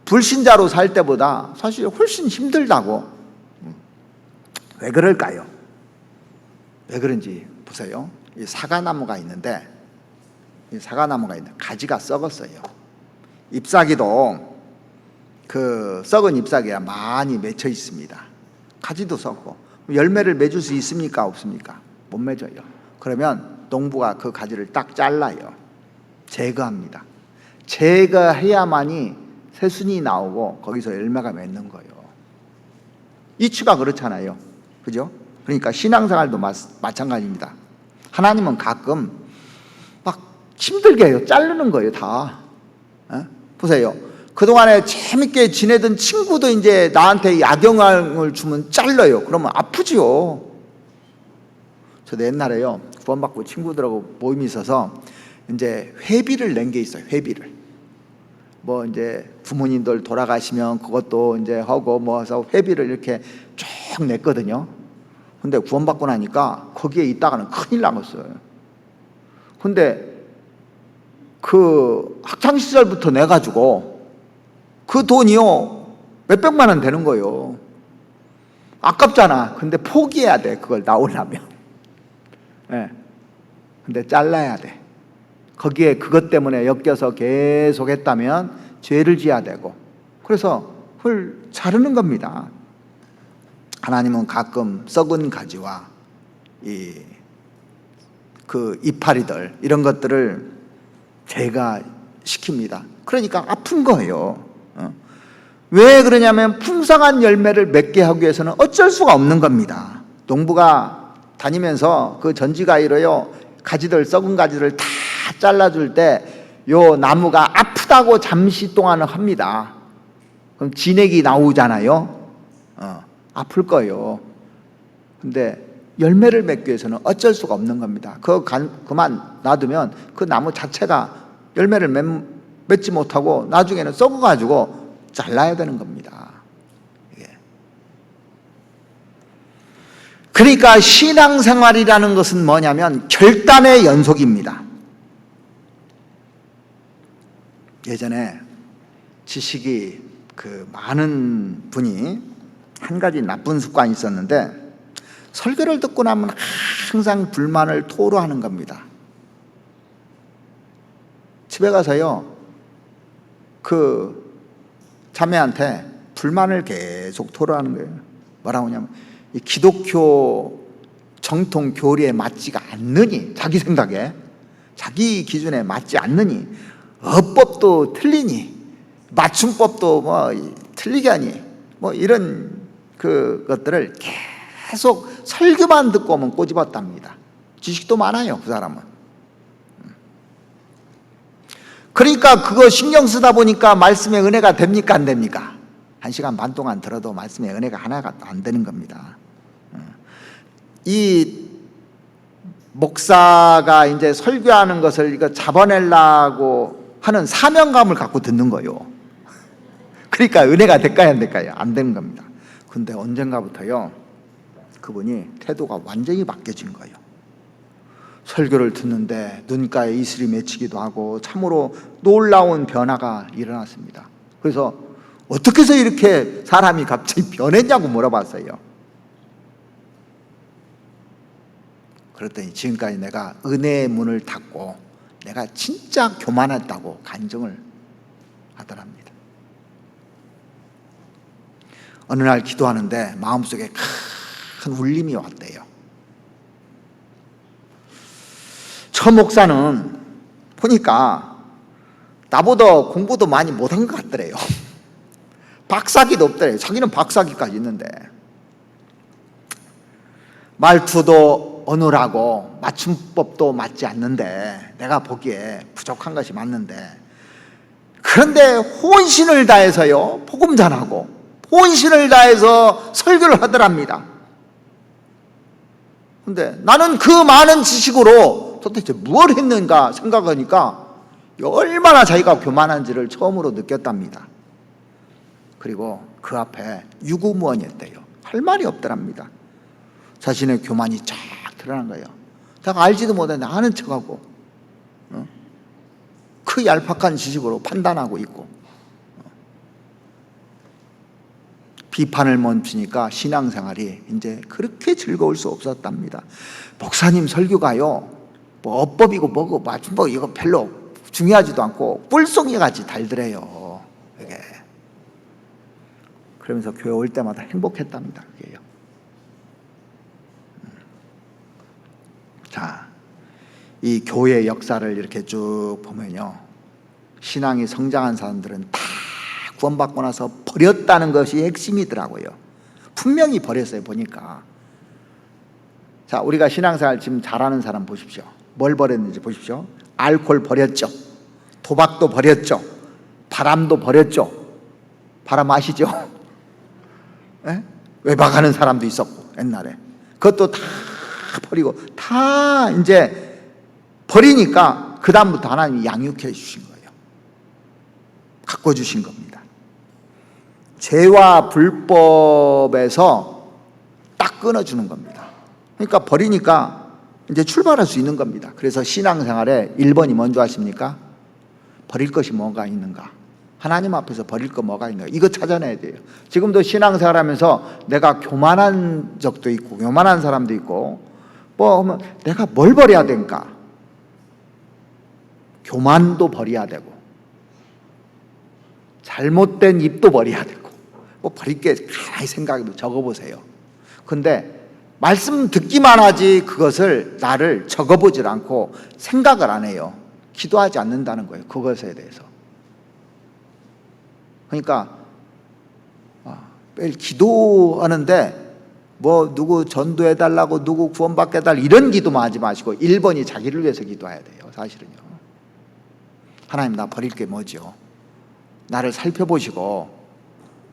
불신자로 살 때보다 사실 훨씬 힘들다고. 왜 그럴까요? 왜 그런지 보세요. 이 사과나무가 있는데 가지가 썩었어요. 잎사귀도 그 썩은 잎사귀가 많이 맺혀 있습니다. 가지도 썩고 열매를 맺을 수 있습니까? 없습니까? 못 맺어요. 그러면 농부가 그 가지를 딱 잘라요. 제거합니다. 제거해야만이 새순이 나오고 거기서 열매가 맺는 거예요. 이치가 그렇잖아요. 그죠? 그러니까 신앙생활도 마찬가지입니다. 하나님은 가끔 막 힘들게 해요. 자르는 거예요, 다. 보세요. 그동안에 재밌게 지내던 친구도 이제 나한테 약영향을 주면 잘라요. 그러면 아프지요. 저도 옛날에요. 구원받고 친구들하고 모임이 있어서 이제 회비를 낸 게 있어요. 회비를. 뭐 이제 부모님들 돌아가시면 그것도 이제 하고 뭐 해서 회비를 이렇게 쭉 냈거든요. 근데 구원받고 나니까 거기에 있다가는 큰일 나겠어요. 근데 그 학창시절부터 내가지고 그 돈이요 몇백만 원 되는 거예요. 아깝잖아. 근데 포기해야 돼. 그걸 나오려면. 근데 잘라야 돼. 거기에 그것 때문에 엮여서 계속 했다면 죄를 지어야 되고. 그래서 그걸 자르는 겁니다. 하나님은 가끔 썩은 가지와 그 이파리들 이런 것들을 제거시킵니다. 그러니까 아픈 거예요. 왜 그러냐면 풍성한 열매를 맺게 하기 위해서는 어쩔 수가 없는 겁니다. 농부가 다니면서 그 전지가위로요 가지들 썩은 가지를 다 잘라줄 때 요 나무가 아프다고 잠시 동안은 합니다. 그럼 진액이 나오잖아요. 아플 거예요. 근데 열매를 맺기 위해서는 어쩔 수가 없는 겁니다. 그만 놔두면 그 나무 자체가 열매를 맺지 못하고 나중에는 썩어가지고 잘라야 되는 겁니다. 그러니까 신앙생활이라는 것은 뭐냐면 결단의 연속입니다. 예전에 지식이 많은 분이 한 가지 나쁜 습관이 있었는데, 설교를 듣고 나면 항상 불만을 토로하는 겁니다. 집에 가서요, 자매한테 불만을 계속 토로하는 거예요. 뭐라고 하냐면, 이 기독교 정통 교리에 맞지가 않느니, 자기 생각에, 자기 기준에 맞지 않느니, 어법도 틀리니, 맞춤법도 틀리게 하니, 이런 것들을 계속 설교만 듣고 오면 꼬집었답니다. 지식도 많아요, 그 사람은. 그러니까 그거 신경 쓰다 보니까 말씀의 은혜가 됩니까, 안 됩니까? 1시간 반 동안 들어도 말씀의 은혜가 하나가 안 되는 겁니다. 이 목사가 이제 설교하는 것을 이거 잡아내려고 하는 사명감을 갖고 듣는 거예요. 그러니까 은혜가 될까요, 안 될까요? 안 되는 겁니다. 근데 언젠가부터요, 그분이 태도가 완전히 바뀌어진 거예요. 설교를 듣는데 눈가에 이슬이 맺히기도 하고 참으로 놀라운 변화가 일어났습니다. 그래서 어떻게 해서 이렇게 사람이 갑자기 변했냐고 물어봤어요. 그랬더니 지금까지 내가 은혜의 문을 닫고 내가 진짜 교만했다고 간증을 하더랍니다. 어느 날 기도하는데 마음속에 큰 울림이 왔대요. 저 목사는 보니까 나보다 공부도 많이 못한 것 같더래요. 박사기도 없더래요. 자기는 박사기까지 있는데 말투도 어눌하고 맞춤법도 맞지 않는데, 내가 보기에 부족한 것이 맞는데, 그런데 혼신을 다해서요 복음 전하고 혼신을 다해서 설교를 하더랍니다. 근데 나는 그 많은 지식으로 도대체 무엇을 했는가 생각하니까 얼마나 자기가 교만한지를 처음으로 느꼈답니다. 그리고 그 앞에 유구무원이었대요. 할 말이 없더랍니다. 자신의 교만이 쫙 드러난 거예요. 내가 알지도 못해 아는 척하고 그 얄팍한 지식으로 판단하고 있고, 비판을 멈추니까 신앙생활이 이제 그렇게 즐거울 수 없었답니다. 목사님 설교가요 어법이고 뭐고 맞춤법 이거 별로 중요하지도 않고 뿔송이 같이 달더래요. 이게 그러면서 교회 올 때마다 행복했답니다. 그게요. 자, 이 교회 역사를 이렇게 쭉 보면요, 신앙이 성장한 사람들은 다 구원받고 나서 버렸다는 것이 핵심이더라고요. 분명히 버렸어요, 보니까. 자, 우리가 신앙생활 지금 잘하는 사람 보십시오. 뭘 버렸는지 보십시오. 알코올 버렸죠. 도박도 버렸죠. 바람도 버렸죠. 바람 아시죠? 예? 외박하는 사람도 있었고 옛날에. 그것도 다 버리고 다 이제 버리니까 그 다음부터 하나님이 양육해 주신 거예요. 갖고 주신 겁니다. 죄와 불법에서 딱 끊어주는 겁니다. 그러니까 버리니까 이제 출발할 수 있는 겁니다. 그래서 신앙생활에 1번이 뭔지 아십니까? 버릴 것이 뭐가 있는가? 하나님 앞에서 버릴 거 뭐가 있는가? 이거 찾아내야 돼요. 지금도 신앙생활 하면서 내가 교만한 적도 있고 교만한 사람도 있고 하면 내가 뭘 버려야 될까? 교만도 버려야 되고 잘못된 입도 버려야 되고 버릴 게 가만히 생각해 적어보세요. 근데 말씀 듣기만 하지 그것을 나를 적어보질 않고 생각을 안 해요. 기도하지 않는다는 거예요. 그것에 대해서. 그러니까 매일 기도하는데 누구 전도해달라고 누구 구원받게 해달라 이런 기도만 하지 마시고 1번이 자기를 위해서 기도해야 돼요. 사실은요. 하나님, 나 버릴 게 뭐죠? 나를 살펴보시고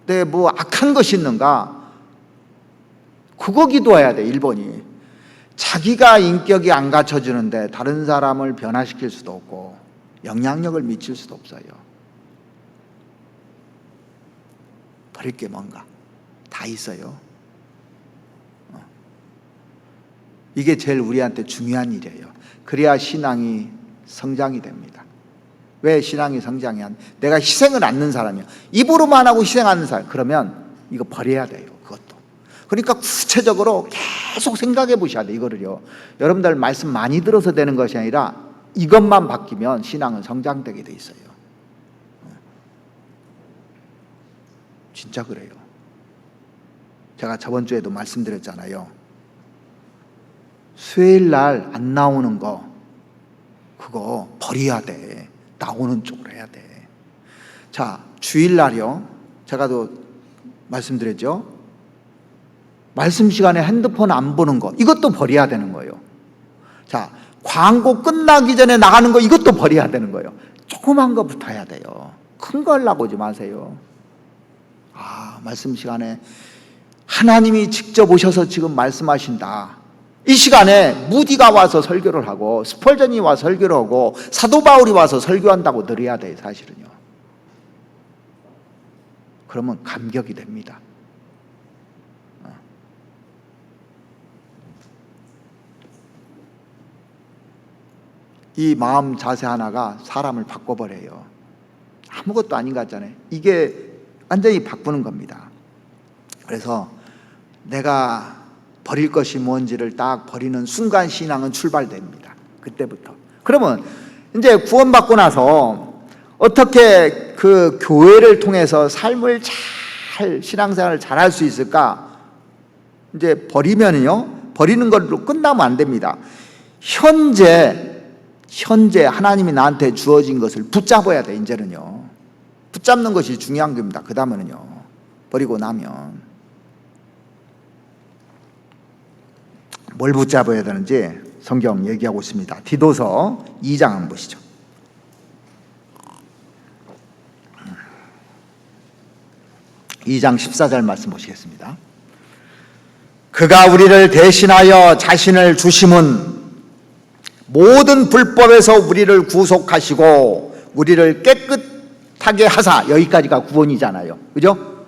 내 악한 것이 있는가? 그거 기도해야 돼. 1번이. 자기가 인격이 안 갖춰지는데 다른 사람을 변화시킬 수도 없고 영향력을 미칠 수도 없어요. 버릴 게 뭔가? 다 있어요. 이게 제일 우리한테 중요한 일이에요. 그래야 신앙이 성장이 됩니다. 왜 신앙이 성장이 안 돼? 내가 희생을 않는 사람이야. 입으로만 하고 희생하는 사람. 그러면 이거 버려야 돼요. 그것도. 그러니까 구체적으로 계속 생각해 보셔야 돼. 이거를요. 여러분들 말씀 많이 들어서 되는 것이 아니라 이것만 바뀌면 신앙은 성장되게 돼 있어요. 진짜 그래요. 제가 저번 주에도 말씀드렸잖아요. 수요일 날 안 나오는 거 그거 버려야 돼. 나오는 쪽으로 해야 돼. 자, 주일날이요. 제가 또 말씀드렸죠. 말씀 시간에 핸드폰 안 보는 거 이것도 버려야 되는 거예요. 자, 광고 끝나기 전에 나가는 거 이것도 버려야 되는 거예요. 조그만 거부터 해야 돼요. 큰 거 하려고 오지 마세요. 말씀 시간에 하나님이 직접 오셔서 지금 말씀하신다. 이 시간에 무디가 와서 설교를 하고 스펄전이 와서 설교를 하고 사도 바울이 와서 설교한다고 들어야 돼요. 사실은요. 그러면 감격이 됩니다. 이 마음 자세 하나가 사람을 바꿔버려요. 아무것도 아닌 것 같잖아요. 이게 완전히 바꾸는 겁니다. 그래서 내가 버릴 것이 뭔지를 딱 버리는 순간 신앙은 출발됩니다. 그때부터. 그러면 이제 구원받고 나서 어떻게 그 교회를 통해서 삶을 잘, 신앙생활을 잘 할 수 있을까? 이제 버리면요. 버리는 걸로 끝나면 안 됩니다. 현재 하나님이 나한테 주어진 것을 붙잡아야 돼, 이제는요. 붙잡는 것이 중요한 겁니다. 그 다음에는요. 버리고 나면. 뭘 붙잡아야 되는지 성경 얘기하고 있습니다. 디도서 2장 한번 보시죠. 이 2장 14절 말씀 보시겠습니다. 그가 우리를 대신하여 자신을 주심은 모든 불법에서 우리를 구속하시고 우리를 깨끗하게 하사, 여기까지가 구원이잖아요. 그죠?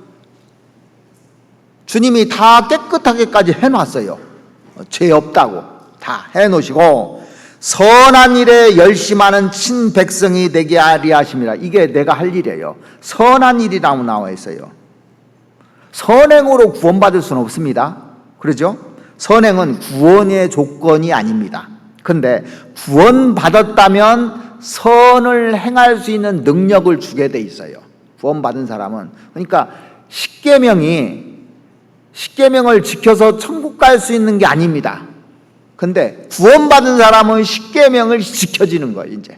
주님이 다 깨끗하게까지 해놨어요. 죄 없다고 다 해놓으시고 선한 일에 열심하는 친백성이 되게 하리 하심이라. 이게 내가 할 일이에요. 선한 일이라고 나와 있어요. 선행으로 구원받을 수는 없습니다. 그러죠? 선행은 구원의 조건이 아닙니다. 근데 구원받았다면 선을 행할 수 있는 능력을 주게 돼 있어요. 구원받은 사람은. 그러니까 십계명을 지켜서 천국 갈 수 있는 게 아닙니다. 근데 구원받은 사람은 십계명을 지켜지는 거예요. 이제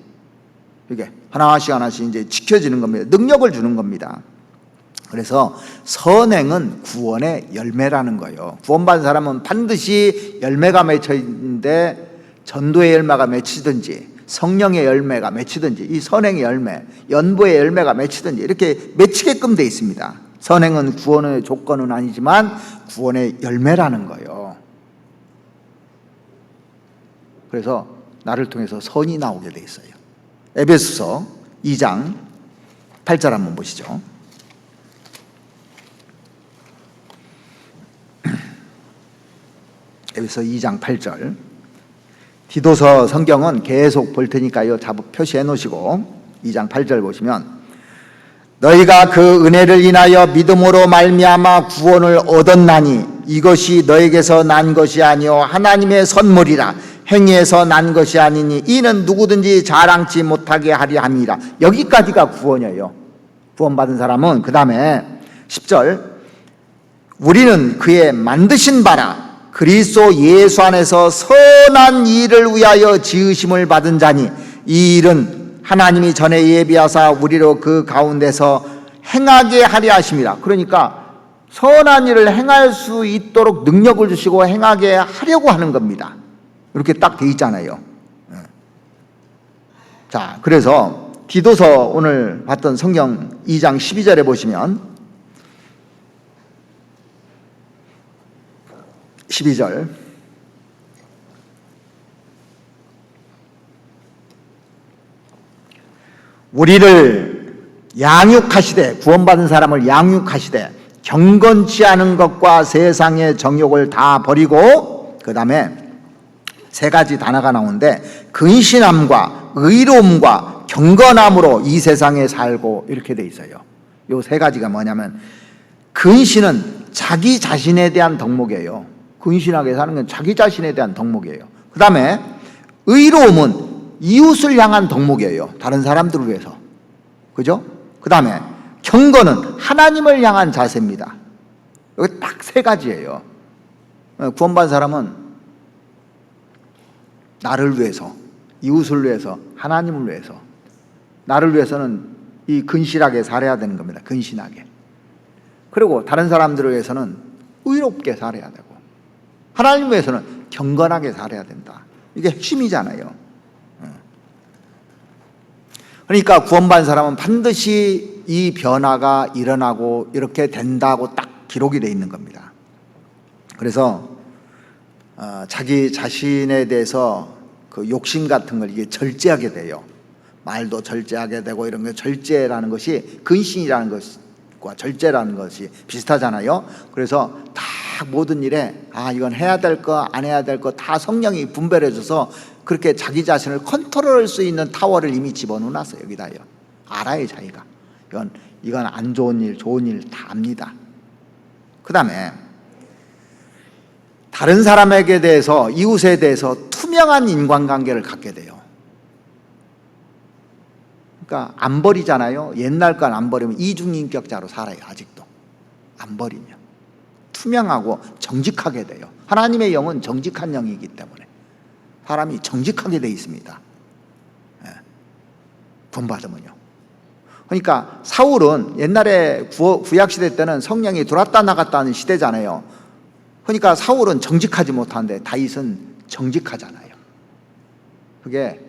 이게 하나씩 이제 지켜지는 겁니다. 능력을 주는 겁니다. 그래서 선행은 구원의 열매라는 거예요. 구원받은 사람은 반드시 열매가 맺혀 있는데 전도의 열매가 맺히든지 성령의 열매가 맺히든지 이 선행의 열매, 연보의 열매가 맺히든지 이렇게 맺히게끔 돼 있습니다. 선행은 구원의 조건은 아니지만 구원의 열매라는 거예요. 그래서 나를 통해서 선이 나오게 돼 있어요. 에베소서 2장 8절 한번 보시죠. 에베소 2장 8절. 디도서 성경은 계속 볼 테니까요. 표시해 놓으시고 2장 8절 보시면 너희가 그 은혜를 인하여 믿음으로 말미암아 구원을 얻었나니 이것이 너에게서 난 것이 아니요 하나님의 선물이라. 행위에서 난 것이 아니니 이는 누구든지 자랑치 못하게 하리 함이라. 여기까지가 구원이에요. 구원받은 사람은 그 다음에 10절 우리는 그의 만드신 바라 그리스도 예수 안에서 선한 일을 위하여 지으심을 받은 자니 이 일은 하나님이 전에 예비하사 우리로 그 가운데서 행하게 하려 하심이라. 그러니까 선한 일을 행할 수 있도록 능력을 주시고 행하게 하려고 하는 겁니다. 이렇게 딱 돼 있잖아요. 자, 그래서 디도서 오늘 봤던 성경 2장 12절에 보시면 12절 우리를 양육하시되 구원받은 사람을 양육하시되 경건치 않은 것과 세상의 정욕을 다 버리고 그 다음에 세 가지 단어가 나오는데 근신함과 의로움과 경건함으로 이 세상에 살고 이렇게 돼 있어요. 요 세 가지가 뭐냐면 근신은 자기 자신에 대한 덕목이에요. 근신하게 사는 건 자기 자신에 대한 덕목이에요. 그 다음에 의로움은 이웃을 향한 덕목이에요. 다른 사람들을 위해서. 그죠? 그 다음에 경건은 하나님을 향한 자세입니다. 여기 딱 세 가지예요. 구원받은 사람은 나를 위해서, 이웃을 위해서, 하나님을 위해서. 나를 위해서는 이 근실하게 살아야 되는 겁니다. 근신하게. 그리고 다른 사람들을 위해서는 의롭게 살아야 되고, 하나님을 위해서는 경건하게 살아야 된다. 이게 핵심이잖아요. 그러니까 구원받은 사람은 반드시 이 변화가 일어나고 이렇게 된다고 딱 기록이 되어 있는 겁니다. 그래서 자기 자신에 대해서 그 욕심 같은 걸 이게 절제하게 돼요. 말도 절제하게 되고 이런 게 절제라는 것이 근신이라는 것과 절제라는 것이 비슷하잖아요. 그래서 다 모든 일에 이건 해야 될 거 안 해야 될 거 다 성령이 분별해 줘서 그렇게 자기 자신을 컨트롤할 수 있는 타워를 이미 집어넣어놨어요. 여기다요. 알아요, 자기가. 이건 안 좋은 일, 좋은 일 다 압니다. 그 다음에 다른 사람에게 대해서, 이웃에 대해서 투명한 인간관계를 갖게 돼요. 그러니까 안 버리잖아요. 옛날 건 안 버리면 이중인격자로 살아요. 아직도 안 버리면 투명하고 정직하게 돼요. 하나님의 영은 정직한 영이기 때문에 사람이 정직하게 돼 있습니다. 구원받으면요. 그러니까 사울은 옛날에 구약시대 때는 성령이 들어왔다 나갔다 하는 시대잖아요. 그러니까 사울은 정직하지 못하는데 다윗은 정직하잖아요. 그게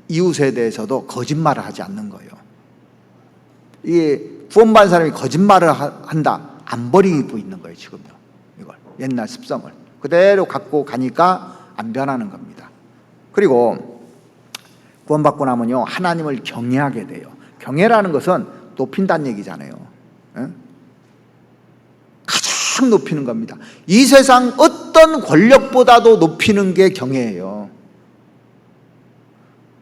이웃에 대해서도 거짓말을 하지 않는 거예요. 이 구원받은 사람이 거짓말을 한다, 안 버리고 있는 거예요. 지금요. 이걸 옛날 습성을 그대로 갖고 가니까 안 변하는 겁니다. 그리고 구원받고 나면요, 하나님을 경외하게 돼요. 경외라는 것은 높인다는 얘기잖아요. 가장 높이는 겁니다. 이 세상 어떤 권력보다도 높이는 게 경외예요.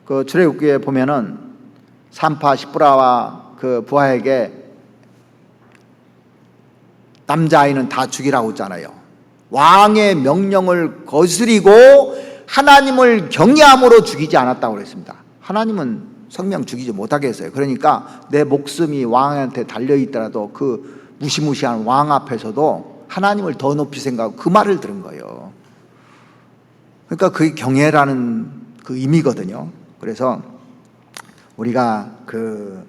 그 출애굽기에 보면은 산파 십부라와 그 부하에게 남자아이는 다 죽이라고 했잖아요. 왕의 명령을 거스리고 하나님을 경외함으로 죽이지 않았다고 그랬습니다. 하나님은 성명 죽이지 못하게 했어요. 그러니까 내 목숨이 왕한테 달려있더라도 그 무시무시한 왕 앞에서도 하나님을 더 높이 생각하고 그 말을 들은 거예요. 그러니까 그게 경외라는 그 의미거든요. 그래서 우리가 그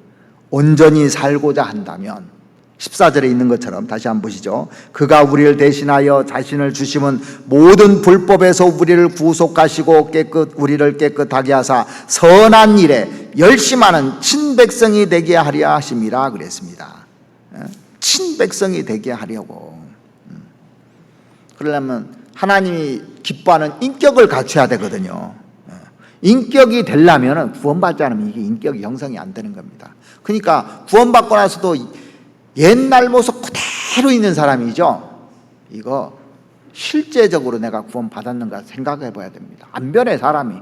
온전히 살고자 한다면 14절에 있는 것처럼 다시 한번 보시죠. 그가 우리를 대신하여 자신을 주심은 모든 불법에서 우리를 구속하시고 우리를 깨끗하게 하사 선한 일에 열심하는 친백성이 되게 하려 하심이라 그랬습니다. 친백성이 되게 하려고. 그러려면 하나님이 기뻐하는 인격을 갖춰야 되거든요. 인격이 되려면 구원받지 않으면 이게 인격이 형성이 안 되는 겁니다. 그러니까 구원받고 나서도 옛날 모습 그대로 있는 사람이죠. 이거 실제적으로 내가 구원받았는가 생각해 봐야 됩니다. 안 변해 사람이.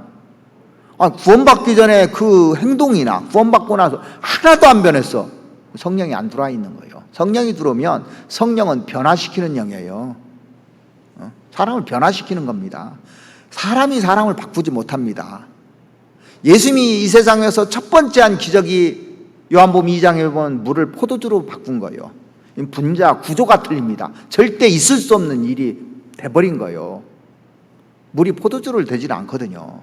구원받기 전에 그 행동이나 구원받고 나서 하나도 안 변했어. 성령이 안 들어와 있는 거예요. 성령이 들어오면 성령은 변화시키는 영이에요. 사람을 변화시키는 겁니다. 사람이 사람을 바꾸지 못합니다. 예수님이 이 세상에서 첫 번째 한 기적이 요한복음 2장에 보면 물을 포도주로 바꾼 거예요. 분자 구조가 틀립니다. 절대 있을 수 없는 일이 돼버린 거예요. 물이 포도주를 되질 않거든요.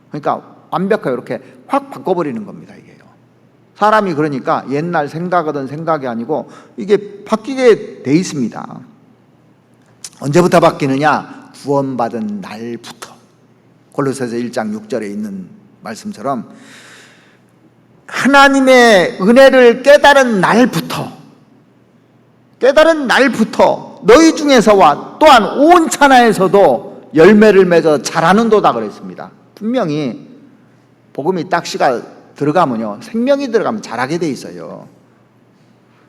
그러니까 완벽하게 이렇게 확 바꿔버리는 겁니다. 이게요. 사람이 그러니까 옛날 생각하던 생각이 아니고 이게 바뀌게 돼 있습니다. 언제부터 바뀌느냐? 구원받은 날부터. 골로새서 1장 6절에 있는 말씀처럼 하나님의 은혜를 깨달은 날부터 너희 중에서와 또한 온 천하에서도 열매를 맺어 자라는도다 그랬습니다. 분명히 복음이 딱 씨가 들어가면요, 생명이 들어가면 자라게 돼 있어요.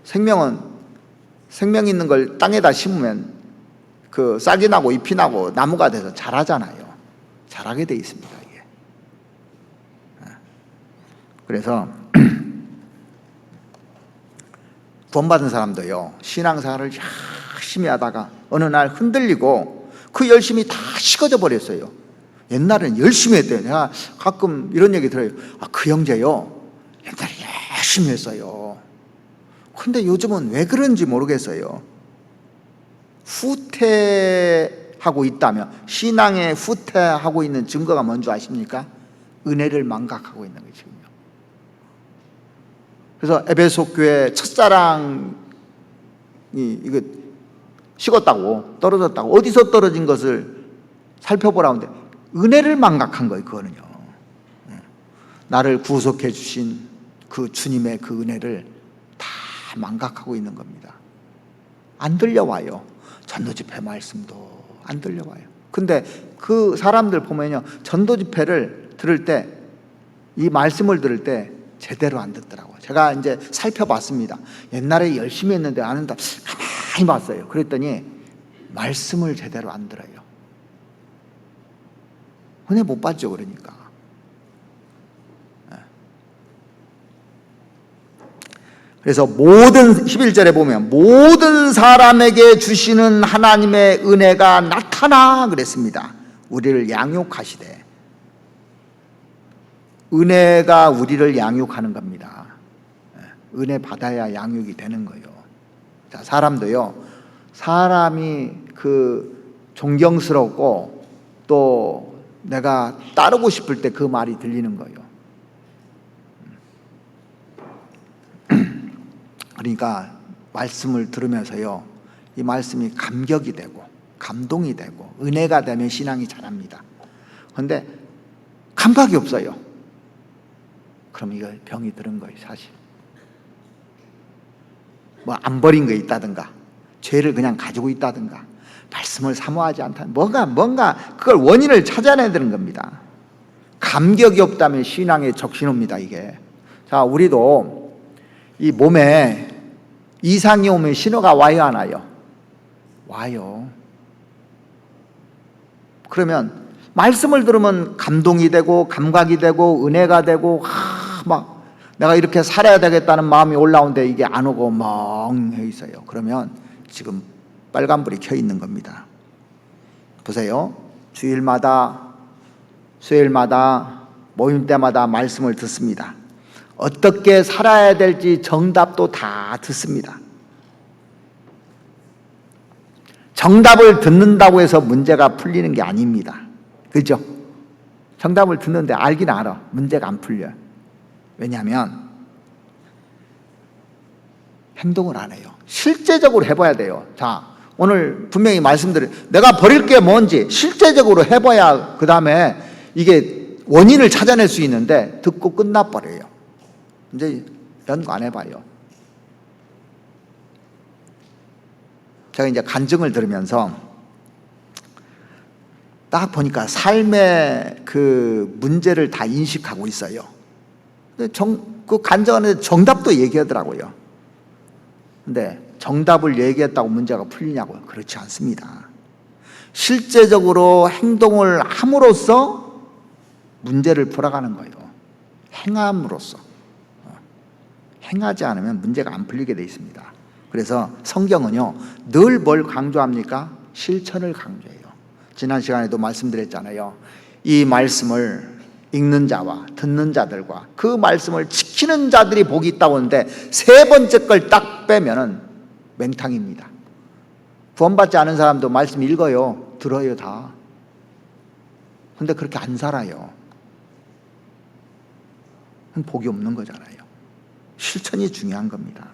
생명은 생명 있는 걸 땅에다 심으면 그 싹이 나고 잎이 나고 나무가 돼서 자라잖아요. 잘하게 돼 있습니다, 이게. 그래서 구원받은 사람도요, 신앙생활을 열심히 하다가 어느 날 흔들리고 그 열심이 다 식어져 버렸어요. 옛날에는 열심히 했대요. 내가 가끔 이런 얘기 들어요. 그 형제요, 옛날에 열심히 했어요. 근데 요즘은 왜 그런지 모르겠어요. 후퇴하고 있다면, 신앙에 후퇴하고 있는 증거가 뭔지 아십니까? 은혜를 망각하고 있는 거죠. 그래서 에베소 교회 첫사랑이 이거 식었다고, 떨어졌다고, 어디서 떨어진 것을 살펴보라는데 은혜를 망각한 거예요. 그거는요, 나를 구속해 주신 그 주님의 그 은혜를 다 망각하고 있는 겁니다. 안 들려와요. 전도 집회 말씀도 안 들려와요. 근데 그 사람들 보면요, 전도 집회를 들을 때, 이 말씀을 들을 때 제대로 안 듣더라고요. 제가 이제 살펴봤습니다. 옛날에 열심히 했는데 안 한다. 가만히 봤어요. 그랬더니 말씀을 제대로 안 들어요. 은혜 못 받죠, 그러니까. 그래서 모든, 11절에 보면 모든 사람에게 주시는 하나님의 은혜가 나타나 그랬습니다. 우리를 양육하시되. 은혜가 우리를 양육하는 겁니다. 은혜 받아야 양육이 되는 거예요. 자, 사람도요, 사람이 존경스럽고 또 내가 따르고 싶을 때 그 말이 들리는 거예요. 그러니까 말씀을 들으면서요, 이 말씀이 감격이 되고 감동이 되고 은혜가 되면 신앙이 자랍니다. 그런데 감각이 없어요. 그럼 이거 병이 들은 거예요, 사실. 뭐 안 버린 거 있다든가, 죄를 그냥 가지고 있다든가, 말씀을 사모하지 않다, 뭔가 그걸 원인을 찾아내야 되는 겁니다. 감격이 없다면 신앙의 적신호입니다, 이게. 자, 우리도 이 몸에 이상이 오면 신호가 와요, 안 와요? 와요. 그러면 말씀을 들으면 감동이 되고 감각이 되고 은혜가 되고 막 내가 이렇게 살아야 되겠다는 마음이 올라오는데 이게 안 오고 멍해 있어요. 그러면 지금 빨간불이 켜 있는 겁니다. 보세요. 주일마다, 수요일마다, 모임 때마다 말씀을 듣습니다. 어떻게 살아야 될지 정답도 다 듣습니다. 정답을 듣는다고 해서 문제가 풀리는 게 아닙니다. 그죠? 정답을 듣는데 알긴 알아. 문제가 안 풀려요. 왜냐하면 행동을 안 해요. 실제적으로 해봐야 돼요. 자, 오늘 분명히 말씀드린, 내가 버릴 게 뭔지 실제적으로 해봐야 그 다음에 이게 원인을 찾아낼 수 있는데 듣고 끝나버려요. 이제 연구 안 해봐요. 제가 이제 간증을 들으면서 딱 보니까 삶의 그 문제를 다 인식하고 있어요. 그 간증하는데 정답도 얘기하더라고요. 근데 정답을 얘기했다고 문제가 풀리냐고요? 그렇지 않습니다. 실제적으로 행동을 함으로써 문제를 풀어가는 거예요. 행함으로써. 행하지 않으면 문제가 안 풀리게 돼 있습니다. 그래서 성경은요, 늘 뭘 강조합니까? 실천을 강조해요. 지난 시간에도 말씀드렸잖아요. 이 말씀을 읽는 자와 듣는 자들과 그 말씀을 지키는 자들이 복이 있다고 하는데 세 번째 걸 딱 빼면은 맹탕입니다. 구원받지 않은 사람도 말씀 읽어요. 들어요, 다. 근데 그렇게 안 살아요. 복이 없는 거잖아요. 실천이 중요한 겁니다.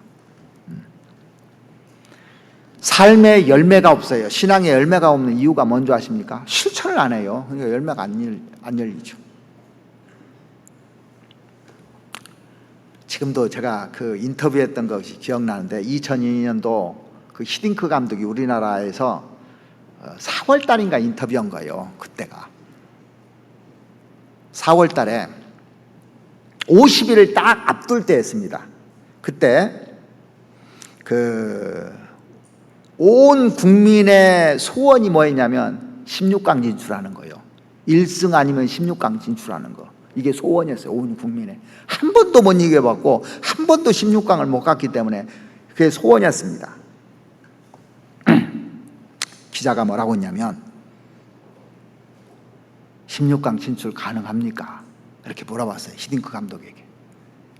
삶의 열매가 없어요. 신앙의 열매가 없는 이유가 뭔지 아십니까? 실천을 안 해요. 그러니까 열매가 안 열리죠. 지금도 제가 그 인터뷰했던 것이 기억나는데 2002년도 그 히딩크 감독이 우리나라에서 4월 달인가 인터뷰한 거예요. 그때가 4월 달에 50일을 딱 앞둘 때였습니다. 그때 온 국민의 소원이 뭐였냐면 16강 진출하는 거예요. 1승 아니면 16강 진출하는 거. 이게 소원이었어요. 온 국민의. 한 번도 못 이겨봤고 한 번도 16강을 못 갔기 때문에 그게 소원이었습니다. 기자가 뭐라고 했냐면 16강 진출 가능합니까? 이렇게 물어봤어요. 히딩크 감독에게.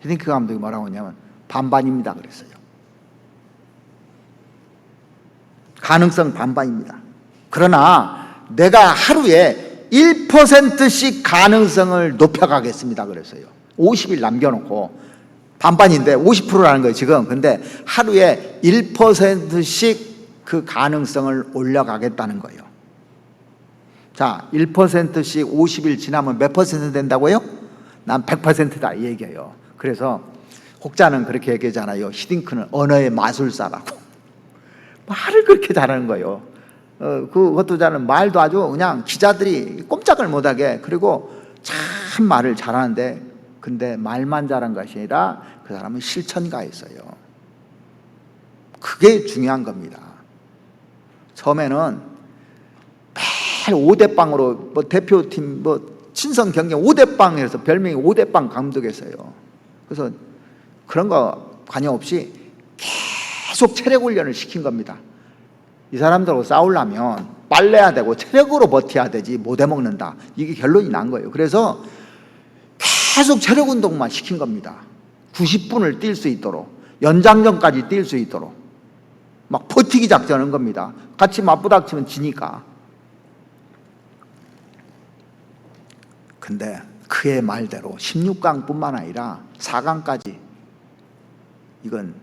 히딩크 감독이 뭐라고 했냐면 반반입니다 그랬어요. 가능성 반반입니다. 그러나 내가 하루에 1%씩 가능성을 높여가겠습니다 그랬어요. 50일 남겨놓고 반반인데 50%라는 거예요 지금. 근데 하루에 1%씩 그 가능성을 올려가겠다는 거예요. 자, 1%씩 50일 지나면 몇 퍼센트 된다고요? 난 100%다 이 얘기예요. 그래서 혹자는 그렇게 얘기하잖아요. 히딩크는 언어의 마술사라고. 말을 그렇게 잘하는 거예요. 그것도 잘하는, 말도 아주 그냥 기자들이 꼼짝을 못하게, 그리고 참 말을 잘하는데, 근데 말만 잘한 것이 아니라 그 사람은 실천가였어요. 그게 중요한 겁니다. 처음에는 매일 5대빵으로 뭐 대표팀 뭐 친선 경기 5대빵에서 별명이 5대빵 감독이었어요. 그래서 그런 거 관여 없이 계속 체력 훈련을 시킨 겁니다. 이 사람들하고 싸우려면 빨래야 되고 체력으로 버텨야 되지 못 해먹는다. 이게 결론이 난 거예요. 그래서 계속 체력 운동만 시킨 겁니다. 90분을 뛸 수 있도록, 연장전까지 뛸 수 있도록 막 버티기 작전한 겁니다. 같이 맞부닥치면 지니까. 근데 그의 말대로 16강뿐만 아니라 4강까지 이건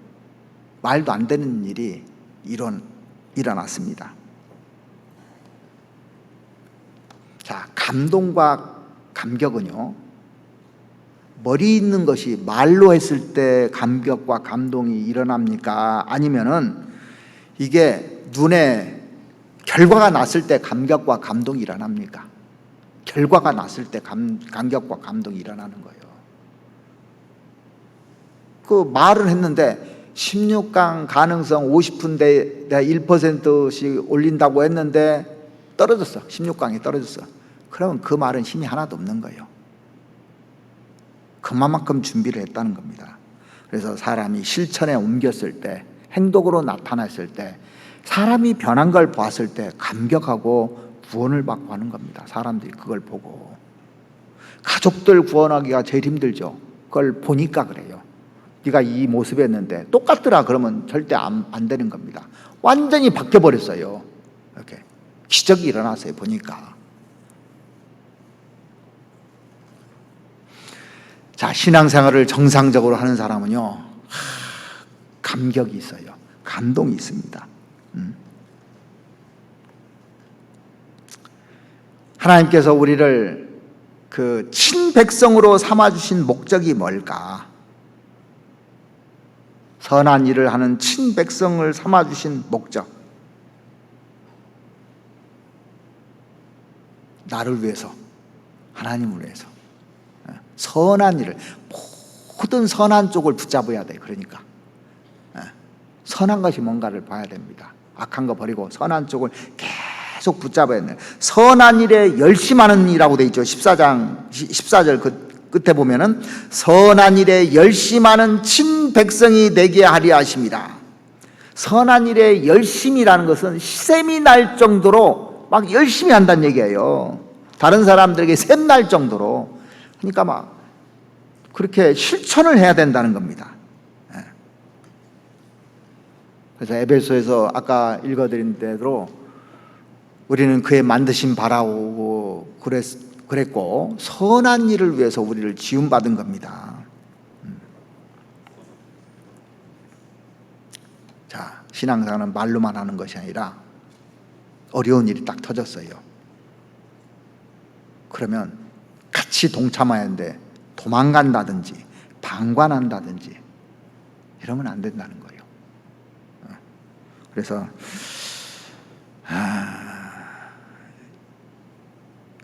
말도 안 되는 일이 일어났습니다. 자, 감동과 감격은요, 머리 있는 것이 말로 했을 때 감격과 감동이 일어납니까? 아니면은 이게 눈에 결과가 났을 때 감격과 감동이 일어납니까? 결과가 났을 때 감격과 감동이 일어나는 거예요. 그 말을 했는데 16강 가능성 50%인데 내가 1%씩 올린다고 했는데 떨어졌어. 16강에 떨어졌어. 그러면 그 말은 힘이 하나도 없는 거예요. 그만큼 준비를 했다는 겁니다. 그래서 사람이 실천에 옮겼을 때, 행동으로 나타났을 때, 사람이 변한 걸 봤을 때 감격하고 구원을 받고 하는 겁니다. 사람들이 그걸 보고. 가족들 구원하기가 제일 힘들죠. 그걸 보니까 그래요. 네가 이 모습이었는데 똑같더라 그러면 절대 안 되는 겁니다. 완전히 바뀌어버렸어요. 이렇게 기적이 일어났어요. 보니까. 자, 신앙생활을 정상적으로 하는 사람은요, 감격이 있어요. 감동이 있습니다. 하나님께서 우리를 그 친백성으로 삼아주신 목적이 뭘까? 선한 일을 하는 친백성을 삼아주신 목적. 나를 위해서, 하나님을 위해서. 선한 일을, 모든 선한 쪽을 붙잡아야 돼. 그러니까 선한 것이 뭔가를 봐야 됩니다. 악한 거 버리고 선한 쪽을 계속 붙잡아야 돼요. 선한 일에 열심하는 이라고 돼 있죠. 14절 끝에 보면은 선한 일에 열심하는 친백성이 되게 하리 하십니다. 선한 일에 열심이라는 것은 셈이 날 정도로 막 열심히 한다는 얘기예요. 다른 사람들에게 셈 날 정도로. 그러니까 막 그렇게 실천을 해야 된다는 겁니다. 그래서 에베소에서 아까 읽어드린 대로 우리는 그의 만드신 바라고 그랬고 선한 일을 위해서 우리를 지음받은 겁니다. 자, 신앙생활은 말로만 하는 것이 아니라 어려운 일이 딱 터졌어요. 그러면 같이 동참해야 하는데 도망간다든지 방관한다든지 이러면 안 된다는 거예요. 그래서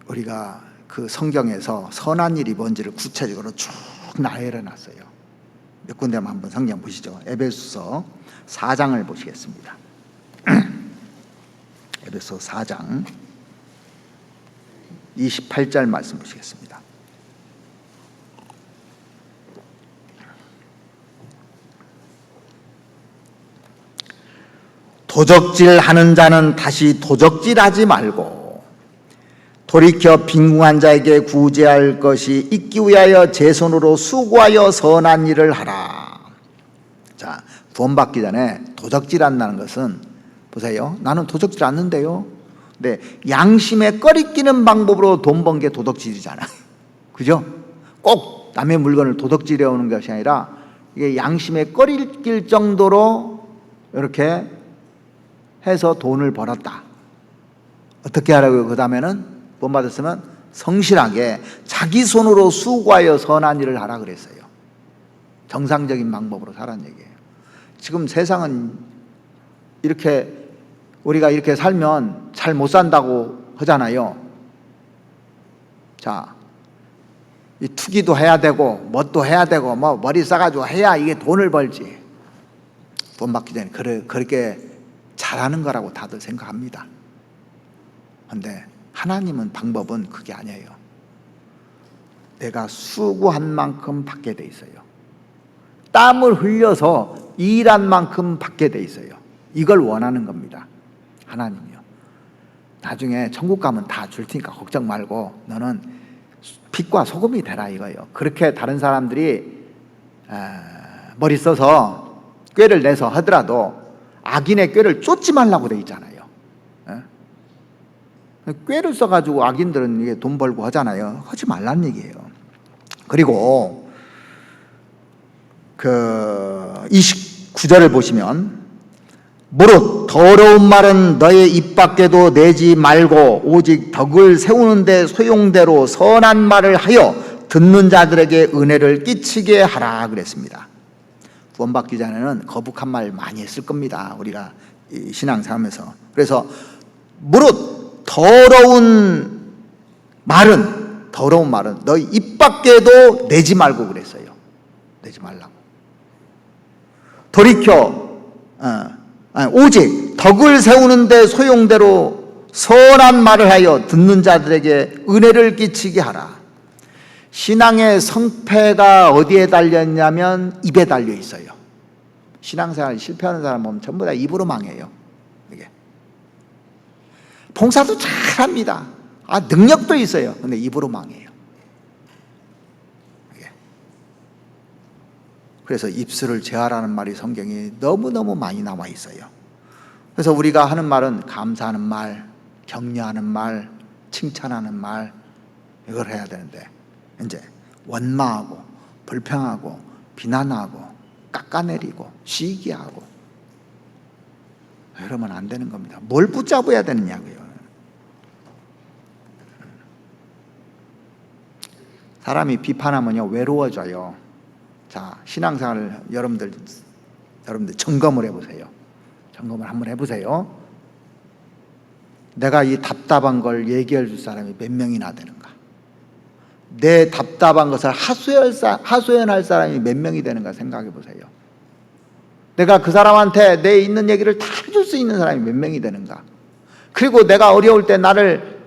우리가 그 성경에서 선한 일이 뭔지를 구체적으로 쭉 나열해 놨어요. 몇 군데만 한번 성경 보시죠. 에베소서 4장을 보시겠습니다. 에베소 4장 28절 말씀 보시겠습니다. 도적질하는 자는 다시 도적질하지 말고 돌이켜 빈궁한 자에게 구제할 것이 있기 위하여 제 손으로 수고하여 선한 일을 하라. 자, 구원받기 전에 도적질한다는 것은, 보세요, 나는 도적질 않는데요. 근데 양심에 꺼리끼는 방법으로 돈 번 게 도덕질이잖아요. 그죠? 꼭 남의 물건을 도덕질해 오는 것이 아니라 이게 양심에 꺼리낄 정도로 이렇게 해서 돈을 벌었다. 어떻게 하라고요? 그 다음에는 돈 받았으면 성실하게 자기 손으로 수고하여 선한 일을 하라 그랬어요. 정상적인 방법으로 살라는 얘기예요. 지금 세상은 이렇게 우리가 이렇게 살면 잘 못 산다고 하잖아요. 자, 이 투기도 해야 되고 뭣도 해야 되고 뭐 머리 싸가지고 해야 이게 돈을 벌지. 돈 받기 전에 그렇게 잘하는 거라고 다들 생각합니다. 그런데 하나님은 방법은 그게 아니에요. 내가 수고한 만큼 받게 돼 있어요. 땀을 흘려서 일한 만큼 받게 돼 있어요. 이걸 원하는 겁니다. 하나님이요. 나중에 천국 가면 다 줄 테니까 걱정 말고 너는 빛과 소금이 되라 이거예요. 그렇게 다른 사람들이 머리 써서 꾀를 내서 하더라도 악인의 꾀를 쫓지 말라고 돼 있잖아요. 꾀를 써가지고 악인들은 이게 돈 벌고 하잖아요. 하지 말란 얘기예요. 그리고 그 29절을 보시면 무릇 더러운 말은 너의 입 밖에도 내지 말고 오직 덕을 세우는데 소용대로 선한 말을 하여 듣는 자들에게 은혜를 끼치게 하라 그랬습니다. 구원받기 전에는 거북한 말 많이 했을 겁니다. 우리가 신앙생활하면서. 그래서 무릇 더러운 말은 너희 입 밖에도 내지 말고 그랬어요. 내지 말라고. 돌이켜 오직 덕을 세우는데 소용대로 선한 말을 하여 듣는 자들에게 은혜를 끼치게 하라. 신앙의 성패가 어디에 달렸냐면 입에 달려 있어요. 신앙생활 실패하는 사람 보면 전부 다 입으로 망해요. 이게 봉사도 잘합니다. 능력도 있어요. 근데 입으로 망해요. 이게. 그래서 입술을 제하라는 말이 성경에 너무너무 많이 나와 있어요. 그래서 우리가 하는 말은 감사하는 말, 격려하는 말, 칭찬하는 말, 이걸 해야 되는데 이제 원망하고 불평하고 비난하고 깎아내리고 시기하고 이러면 안 되는 겁니다. 뭘 붙잡아야 되느냐고요. 사람이 비판하면요 외로워져요. 자, 신앙생활을 여러분들 점검을 해보세요. 점검을 한번 해보세요. 내가 이 답답한 걸 얘기해 줄 사람이 몇 명이나 되는가? 내 답답한 것을 하소연할 사람이 몇 명이 되는가 생각해 보세요. 내가 그 사람한테 내 있는 얘기를 다 해줄 수 있는 사람이 몇 명이 되는가? 그리고 내가 어려울 때 나를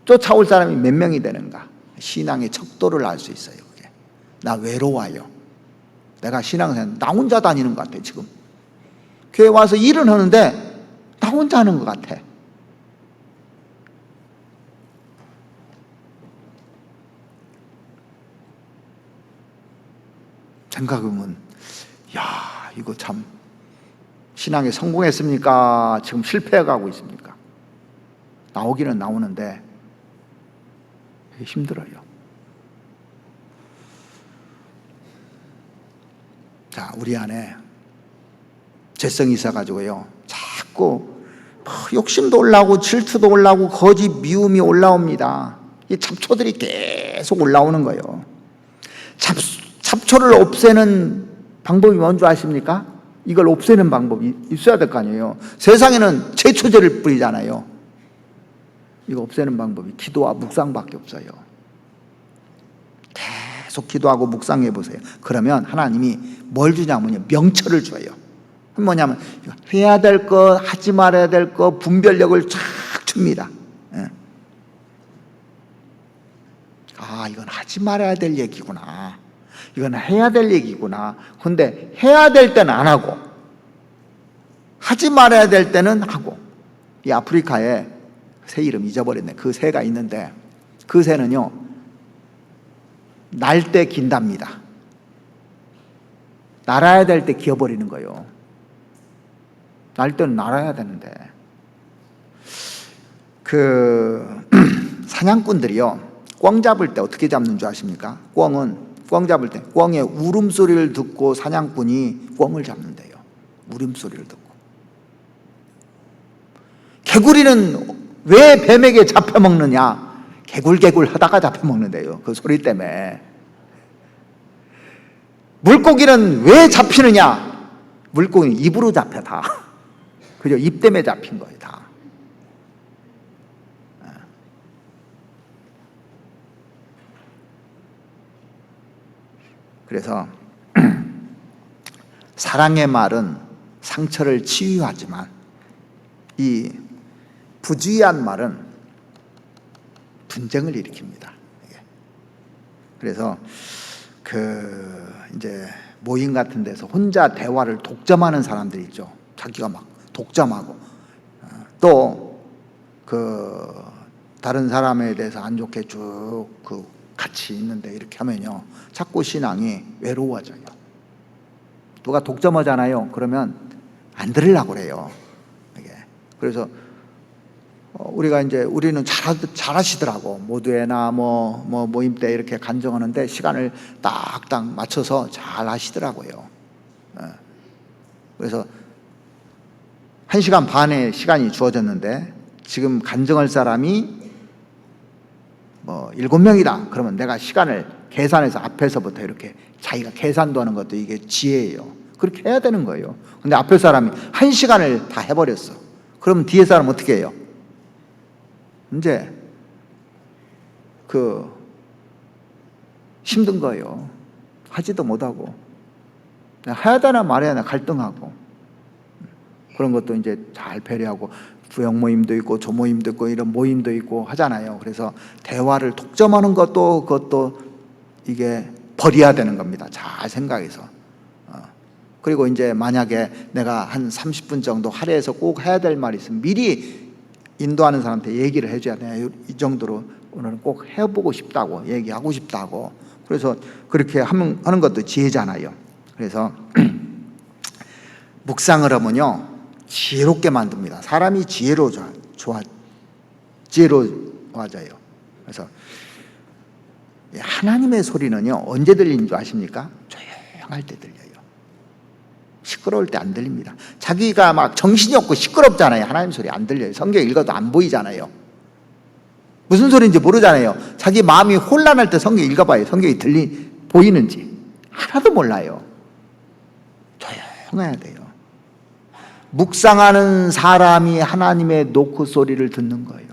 쫓아올 사람이 몇 명이 되는가? 신앙의 척도를 알 수 있어요. 그게. 나 외로워요. 내가 신앙생활 나 혼자 다니는 것 같아. 지금 교회 와서 일은 하는데 나 혼자 하는 것 같아. 생각해보면 야, 이거 참 신앙에 성공했습니까? 지금 실패해가고 있습니까? 나오기는 나오는데 힘들어요. 자, 우리 안에 재성이 있어가지고요 자꾸 욕심도 올라오고 질투도 올라오고 거짓 미움이 올라옵니다. 이 잡초들이 계속 올라오는 거예요. 잡초를 없애는 방법이 뭔지 아십니까? 이걸 없애는 방법이 있어야 될 거 아니에요. 세상에는 제초제를 뿌리잖아요. 이거 없애는 방법이 기도와 묵상밖에 없어요. 계속 기도하고 묵상해 보세요. 그러면 하나님이 뭘 주냐면요 명철을 줘요. 뭐냐면 해야 될 거 하지 말아야 될 거 분별력을 쫙 줍니다. 이건 하지 말아야 될 얘기구나. 이건 해야 될 얘기구나. 근데 해야 될 때는 안 하고, 하지 말아야 될 때는 하고. 이 아프리카에 새 이름 잊어버렸네. 그 새가 있는데, 그 새는요, 날 때 긴답니다. 날아야 될 때 기어버리는 거예요. 날 때는 날아야 되는데. 사냥꾼들이요, 꿩 잡을 때 어떻게 잡는 줄 아십니까? 꿩 잡을 때 꿩의 울음소리를 듣고 사냥꾼이 꿩을 잡는데요. 울음소리를 듣고. 개구리는 왜 뱀에게 잡혀먹느냐? 개굴개굴 하다가 잡혀먹는데요. 그 소리 때문에. 물고기는 왜 잡히느냐? 물고기는 입으로 잡혀 다. 그죠? 입 때문에 잡힌 거예요 다. 그래서 사랑의 말은 상처를 치유하지만 이 부주의한 말은 분쟁을 일으킵니다. 그래서 이제 모임 같은 데서 혼자 대화를 독점하는 사람들 있죠. 자기가 막 독점하고 또 다른 사람에 대해서 안 좋게 쭉 같이 있는데 이렇게 하면요, 자꾸 신앙이 외로워져요. 누가 독점하잖아요. 그러면 안 들으려고 그래요. 그래서 우리는 잘하시더라고. 모두에나 모임 때 이렇게 간증하는데 시간을 딱딱 맞춰서 잘 하시더라고요. 그래서 1시간 반의 시간이 주어졌는데 지금 간증할 사람이 7명이다. 그러면 내가 시간을 계산해서 앞에서부터 이렇게 자기가 계산도 하는 것도 이게 지혜예요. 그렇게 해야 되는 거예요. 근데 앞에 사람이 1시간을 다 해버렸어. 그럼 뒤에 사람은 어떻게 해요? 이제 힘든 거예요. 하지도 못하고 해야 되나 말해야 되나 갈등하고. 그런 것도 이제 잘 배려하고 부역 모임도 있고 조 모임도 있고 이런 모임도 있고 하잖아요. 그래서 대화를 독점하는 그것도 이게 버려야 되는 겁니다. 잘 생각해서. 그리고 이제 만약에 내가 한 30분 정도 할애해서 꼭 해야 될 말이 있으면 미리 인도하는 사람한테 얘기를 해줘야 돼요. 이 정도로 오늘은 꼭 해보고 싶다고, 얘기하고 싶다고. 그래서 그렇게 하는 것도 지혜잖아요. 그래서 묵상을 하면요, 지혜롭게 만듭니다. 사람이 지혜로워져요. 그래서 하나님의 소리는요, 언제 들리는 줄 아십니까? 조용할 때 들려요. 시끄러울 때 안 들립니다. 자기가 막 정신이 없고 시끄럽잖아요. 하나님 소리 안 들려요. 성경 읽어도 안 보이잖아요. 무슨 소리인지 모르잖아요. 자기 마음이 혼란할 때 성경 읽어봐요. 성경이 보이는지. 하나도 몰라요. 조용해야 돼요. 묵상하는 사람이 하나님의 노크 소리를 듣는 거예요.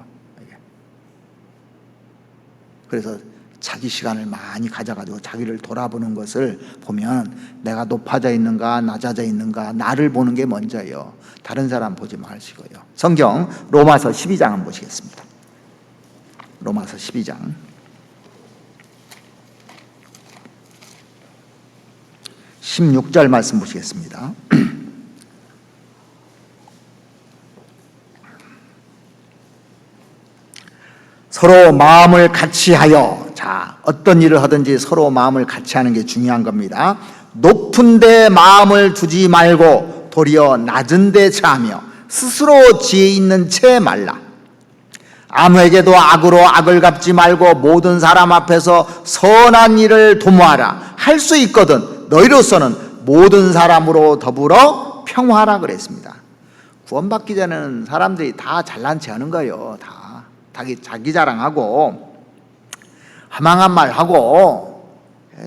그래서 자기 시간을 많이 가져가지고 자기를 돌아보는 것을 보면 내가 높아져 있는가 낮아져 있는가 나를 보는 게 먼저예요. 다른 사람 보지 마시고요. 성경 로마서 12장 한번 보시겠습니다. 로마서 12장 16절 말씀 보시겠습니다. 서로 마음을 같이하여, 자, 어떤 일을 하든지 서로 마음을 같이 하는 게 중요한 겁니다. 높은 데 마음을 두지 말고 도리어 낮은 데 처하며 스스로 지혜 있는 채 말라. 아무에게도 악으로 악을 갚지 말고 모든 사람 앞에서 선한 일을 도모하라. 할 수 있거든 너희로서는 모든 사람으로 더불어 평화하라 그랬습니다. 구원받기 전에는 사람들이 다 잘난 체 하는 거예요. 다 자기 자랑하고 허망한 말 하고,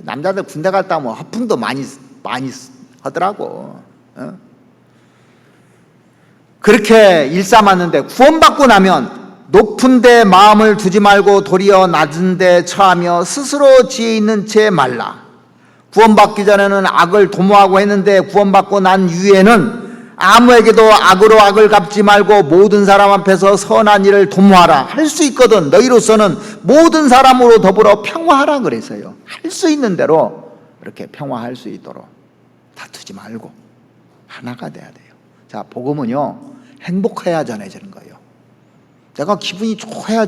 남자들 군대 갔다 오면 허풍도 많이 하더라고. 그렇게 일삼았는데 구원받고 나면 높은 데 마음을 두지 말고 도리어 낮은 데 처하며 스스로 지혜 있는 채 말라. 구원받기 전에는 악을 도모하고 했는데 구원받고 난 이후에는 아무에게도 악으로 악을 갚지 말고 모든 사람 앞에서 선한 일을 도모하라. 할 수 있거든. 너희로서는 모든 사람으로 더불어 평화하라 그랬어요. 할 수 있는 대로 이렇게 평화할 수 있도록 다투지 말고 하나가 돼야 돼요. 자, 복음은요, 행복해야 전해지는 거예요. 내가 기분이 좋아야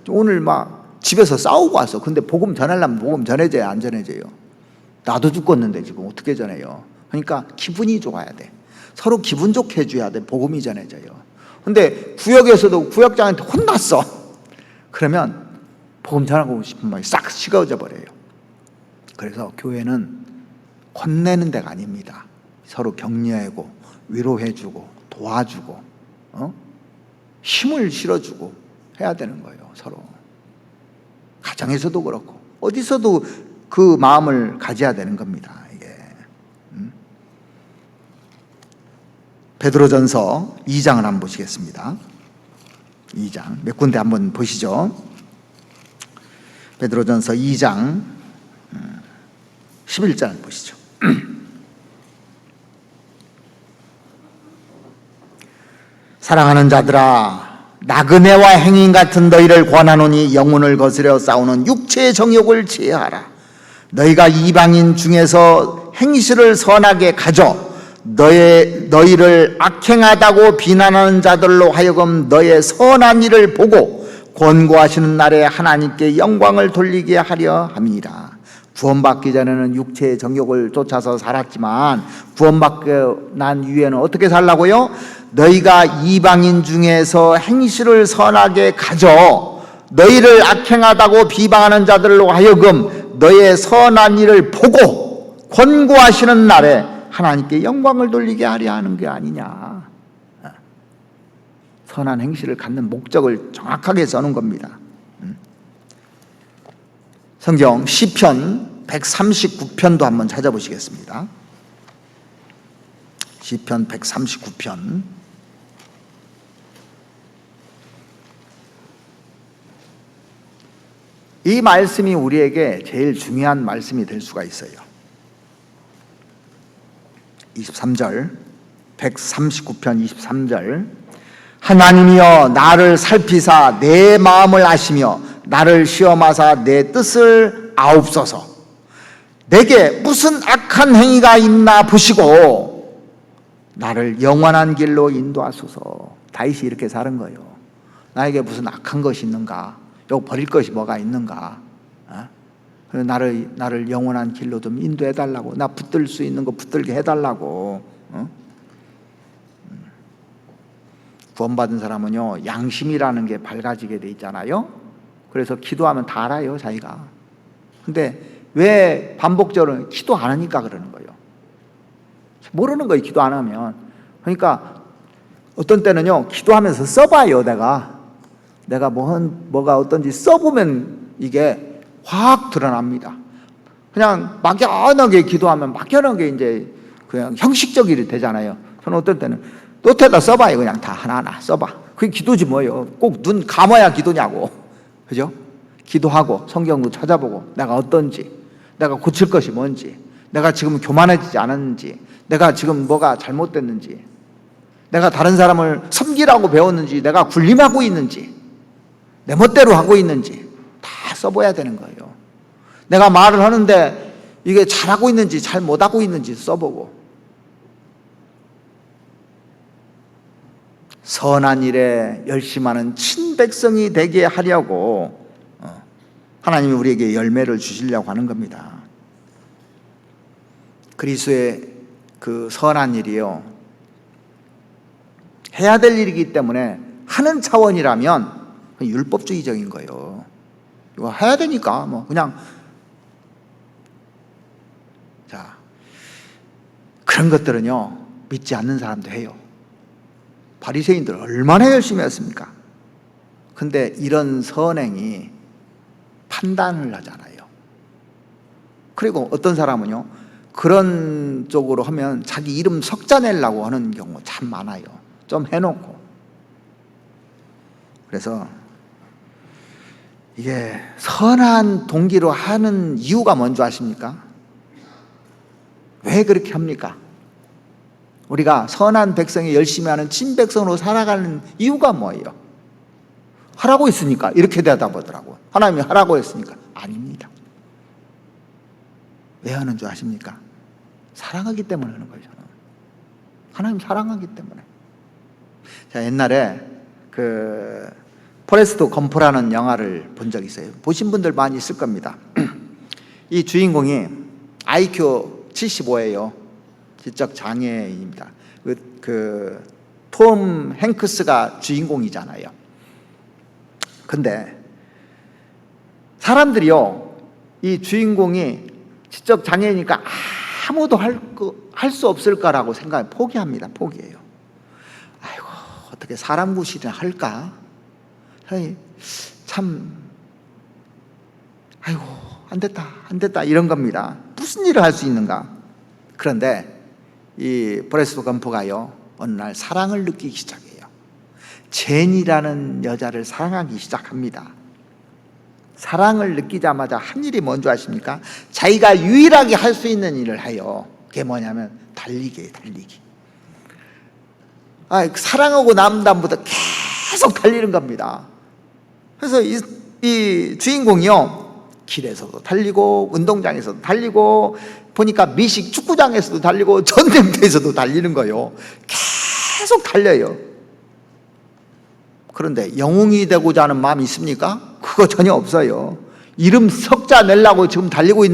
오늘 막 집에서 싸우고 왔어. 근데 복음 전하려면 복음 전해져야 안 전해져요. 나도 죽겠는데 지금 어떻게 전해요? 그러니까 기분이 좋아야 돼. 서로 기분 좋게 해줘야 돼. 복음이 전해져요. 근데 구역에서도 구역장한테 혼났어. 그러면 복음 전하고 싶은 마음이 싹 식어져 버려요. 그래서 교회는 혼내는 데가 아닙니다. 서로 격려하고 위로해주고 도와주고 힘을 실어주고 해야 되는 거예요. 서로 가정에서도 그렇고 어디서도 그 마음을 가져야 되는 겁니다. 이게 베드로전서 2장을 한번 보시겠습니다. 2장 몇 군데 한번 보시죠. 베드로전서 2장 11절 보시죠. 사랑하는 자들아, 나그네와 행인 같은 너희를 권하노니 영혼을 거스려 싸우는 육체의 정욕을 제하라. 너희가 이방인 중에서 행실을 선하게 가져 너희를 악행하다고 비난하는 자들로 하여금 너의 선한 일을 보고 권고하시는 날에 하나님께 영광을 돌리게 하려 함이니라. 구원받기 전에는 육체의 정욕을 쫓아서 살았지만 구원받고 난 이후에는 어떻게 살라고요? 너희가 이방인 중에서 행실을 선하게 가져 너희를 악행하다고 비방하는 자들로 하여금 너의 선한 일을 보고 권고하시는 날에 하나님께 영광을 돌리게 하려 하는 게 아니냐. 선한 행실을 갖는 목적을 정확하게 써놓은 겁니다. 성경 시편 139편도 한번 찾아보시겠습니다. 시편 139편 이 말씀이 우리에게 제일 중요한 말씀이 될 수가 있어요. 23절 139편 23절 하나님이여 나를 살피사 내 마음을 아시며 나를 시험하사 내 뜻을 아옵소서. 내게 무슨 악한 행위가 있나 보시고 나를 영원한 길로 인도하소서. 다윗이 이렇게 사는 거예요. 나에게 무슨 악한 것이 있는가? 요 버릴 것이 뭐가 있는가? 나를 영원한 길로 좀 인도해 달라고. 나 붙들 수 있는 거 붙들게 해달라고. 구원받은 사람은요 양심이라는 게 밝아지게 돼 있잖아요. 그래서 기도하면 다 알아요 자기가. 근데 왜 반복적으로 기도 안 하니까 그러는 거예요. 모르는 거예요 기도 안 하면. 그러니까 어떤 때는요 기도하면서 써봐요. 내가 뭐가 어떤지 써보면 이게 확 드러납니다. 그냥 막연하게 기도하면 막연하게 이제 그냥 형식적이 되잖아요. 저는 어떤 때는 노트에다 써봐요. 그냥 다 하나하나 써봐. 그게 기도지 뭐예요. 꼭 눈 감아야 기도냐고. 그죠? 기도하고 성경도 찾아보고 내가 어떤지, 내가 고칠 것이 뭔지, 내가 지금 교만해지지 않았는지, 내가 지금 뭐가 잘못됐는지, 내가 다른 사람을 섬기라고 배웠는지, 내가 군림하고 있는지, 내 멋대로 하고 있는지 다 써봐야 되는 거예요. 내가 말을 하는데 이게 잘하고 있는지 잘 못하고 있는지 써보고 선한 일에 열심하는 친백성이 되게 하려고 하나님이 우리에게 열매를 주시려고 하는 겁니다. 그리스도의 그 선한 일이요 해야 될 일이기 때문에 하는 차원이라면 율법주의적인 거예요. 이거 해야 되니까 뭐 그냥 자 그런 것들은요 믿지 않는 사람도 해요. 바리새인들 얼마나 열심히 했습니까? 근데 이런 선행이 판단을 하잖아요. 그리고 어떤 사람은요 그런 쪽으로 하면 자기 이름 석자 내려고 하는 경우 참 많아요. 좀 해놓고. 그래서 이게 선한 동기로 하는 이유가 뭔지 아십니까? 왜 그렇게 합니까? 우리가 선한 백성이 열심히 하는 친백성으로 살아가는 이유가 뭐예요? 하라고 했으니까 이렇게 대답하더라고요. 하나님이 하라고 했으니까. 아닙니다. 왜 하는 줄 아십니까? 사랑하기 때문에 하는 거죠. 하나님 사랑하기 때문에. 자, 옛날에 포레스트 검프라는 영화를 본 적이 있어요. 보신 분들 많이 있을 겁니다. 이 주인공이 IQ 75예요. 지적 장애인입니다. 톰 행크스가 주인공이잖아요. 근데 사람들이요, 이 주인공이 지적 장애니까 아무도 할 수 없을까라고 생각해 포기합니다. 포기해요. 아이고, 어떻게 사람 구실이나 할까? 참, 아이고, 안 됐다 이런 겁니다. 무슨 일을 할 수 있는가? 그런데 이 포레스트 검프가요, 어느 날 사랑을 느끼기 시작해요. 제니라는 여자를 사랑하기 시작합니다. 사랑을 느끼자마자 한 일이 뭔지 아십니까? 자기가 유일하게 할 수 있는 일을 해요. 그게 뭐냐면 달리기예요. 달리기. 사랑하고 난 다음부터 계속 달리는 겁니다. 그래서 이 주인공이요, 길에서도 달리고 운동장에서도 달리고 보니까 미식 축구장에서도 달리고 전쟁터에서도 달리는 거예요. 계속 달려요. 그런데 영웅이 되고자 하는 마음이 있습니까? 그거 전혀 없어요. 이름 석자 내려고 지금 달리고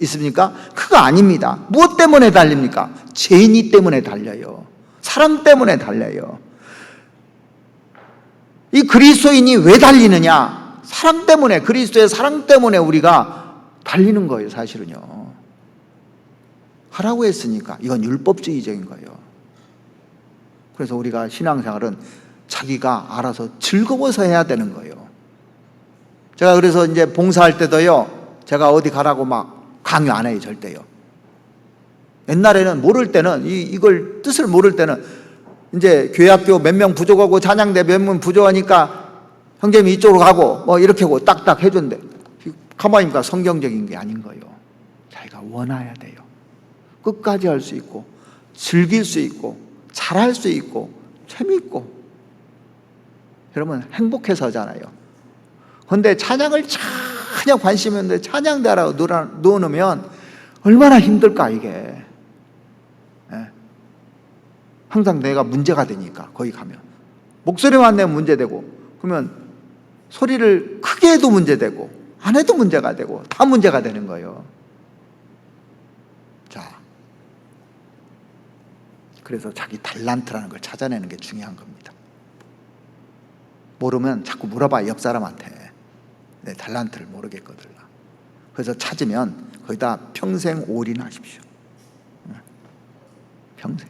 있습니까? 그거 아닙니다. 무엇 때문에 달립니까? 제니 때문에 달려요. 사랑 때문에 달려요. 이 그리스도인이 왜 달리느냐? 사랑 때문에, 그리스도의 사랑 때문에 우리가 달리는 거예요. 사실은요. 하라고 했으니까. 이건 율법주의적인 거예요. 그래서 우리가 신앙생활은 자기가 알아서 즐거워서 해야 되는 거예요. 제가 그래서 이제 봉사할 때도요, 제가 어디 가라고 막 강요 안 해요. 절대요. 옛날에는 모를 때는, 이걸 뜻을 모를 때는 이제 교회학교 몇 명 부족하고 찬양대 몇 명 부족하니까 형제님이 이쪽으로 가고 뭐 이렇게 하고 딱딱 해준대. 가만히 보니까 성경적인 게 아닌 거예요. 자기가 원해야 돼요. 끝까지 할 수 있고 즐길 수 있고 잘할 수 있고 재미있고. 여러분 행복해서 하잖아요. 그런데 찬양을 전혀 관심 없는데 찬양대라고 놓으면 얼마나 힘들까 이게. 항상 내가 문제가 되니까 거기 가면 목소리만 내면 문제되고, 그러면 소리를 크게 해도 문제되고 안 해도 문제가 되고 다 문제가 되는 거예요. 자, 그래서 자기 달란트라는 걸 찾아내는 게 중요한 겁니다. 모르면 자꾸 물어봐. 옆 사람한테 내 달란트를 모르겠거든. 그래서 찾으면 거기다 평생 올인하십시오. 평생.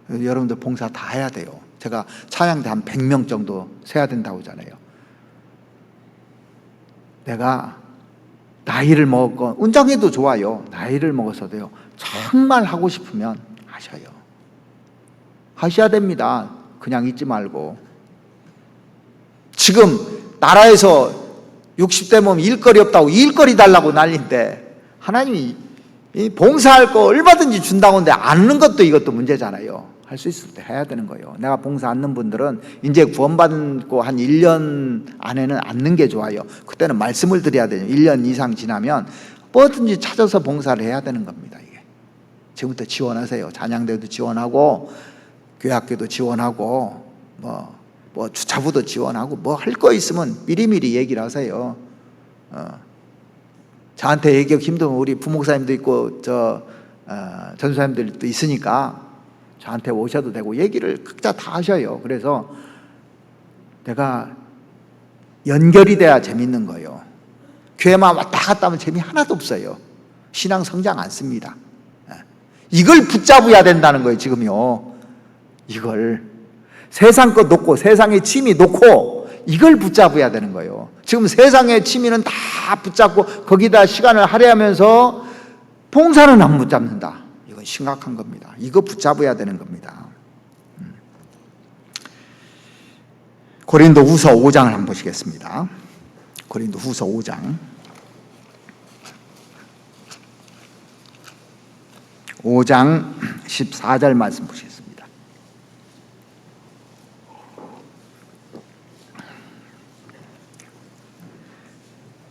여러분들 봉사 다 해야 돼요. 제가 찬양대 한 100명 정도 세야 된다고 하잖아요. 내가 나이를 먹었건, 운장해도 좋아요. 나이를 먹어서도요, 정말 하고 싶으면 하셔요. 하셔야 됩니다. 그냥 있지 말고. 지금 나라에서 60대면 일거리 없다고 일거리 달라고 난리인데, 하나님이 이 봉사할 거 얼마든지 준다고 하는데 않는 것도 이것도 문제잖아요. 할 수 있을 때 해야 되는 거예요. 내가 봉사 않는 분들은 이제 구원받고 한 1년 안에는 않는 게 좋아요. 그때는 말씀을 드려야 돼요. 1년 이상 지나면 뭐든지 찾아서 봉사를 해야 되는 겁니다. 이게 지금부터 지원하세요. 찬양대도 지원하고 교회학교도 지원하고 뭐 주차부도 지원하고 뭐 할 거 있으면 미리미리 얘기를 하세요. 저한테 얘기하기 힘들면 우리 부목사님도 있고 전사님들도 있으니까 저한테 오셔도 되고 얘기를 각자 다 하셔요. 그래서 내가 연결이 돼야 재밌는 거예요. 교회만 왔다 갔다 하면 재미 하나도 없어요. 신앙 성장 안 씁니다. 이걸 붙잡아야 된다는 거예요. 지금요. 이걸 세상 것 놓고 세상의 취미 놓고 이걸 붙잡아야 되는 거예요. 지금 세상의 취미는 다 붙잡고 거기다 시간을 할애하면서 봉사는 안 붙잡는다. 이건 심각한 겁니다. 이거 붙잡아야 되는 겁니다. 고린도후서 5장을 한번 보시겠습니다. 고린도후서 5장. 5장 14절 말씀 보시겠습니다.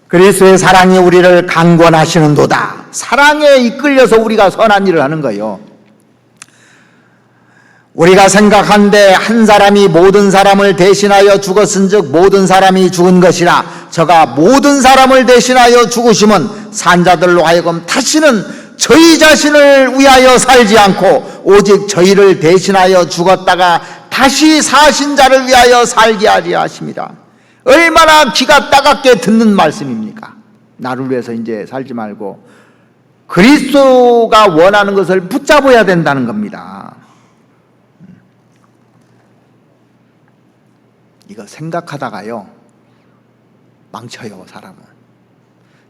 그리스도의 사랑이 우리를 강권하시는도다. 사랑에 이끌려서 우리가 선한 일을 하는 거예요. 우리가 생각한데 한 사람이 모든 사람을 대신하여 죽었은즉 모든 사람이 죽은 것이라. 저가 모든 사람을 대신하여 죽으심은 산자들로 하여금 다시는 저희 자신을 위하여 살지 않고 오직 저희를 대신하여 죽었다가 다시 사신 자를 위하여 살게 하리 하십니다. 얼마나 기가 따갑게 듣는 말씀입니까? 나를 위해서 이제 살지 말고 그리스도가 원하는 것을 붙잡아야 된다는 겁니다. 이거 생각하다가요 망쳐요. 사람은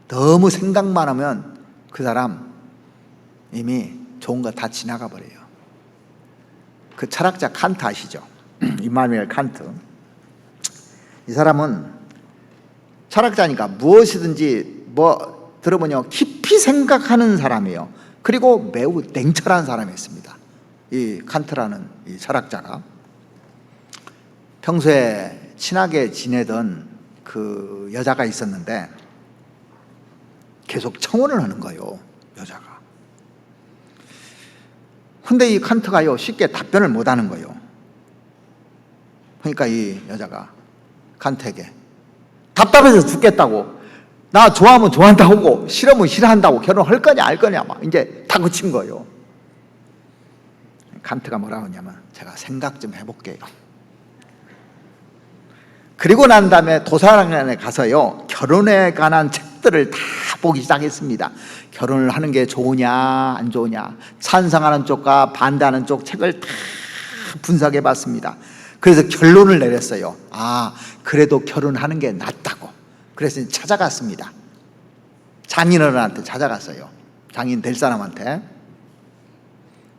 너무 생각만 하면 그 사람 이미 좋은 거 다 지나가 버려요. 그 철학자 칸트 아시죠? 임마누엘 칸트. 이 사람은 철학자니까 무엇이든지 뭐 들어보면 깊이 생각하는 사람이에요. 그리고 매우 냉철한 사람이었습니다. 이 칸트라는 이 철학자가 평소에 친하게 지내던 그 여자가 있었는데 계속 청혼을 하는 거예요. 여자가. 근데 이 칸트가요 쉽게 답변을 못 하는 거예요. 그러니까 이 여자가 칸트에게 답답해서 죽겠다고, 나 좋아하면 좋아한다고 싫으면 싫어한다고, 결혼할 거냐 알 거냐 막 이제 다 그친 거예요. 칸트가 뭐라고 하냐면 제가 생각 좀 해볼게요. 그리고 난 다음에 도서관에 가서요 결혼에 관한 책들을 다 보기 시작했습니다. 결혼을 하는 게 좋으냐 안 좋으냐, 찬성하는 쪽과 반대하는 쪽 책을 다 분석해 봤습니다. 그래서 결론을 내렸어요. 아, 그래도 결혼하는 게 낫다고. 그래서 찾아갔습니다. 장인어른한테 찾아갔어요. 장인 될 사람한테.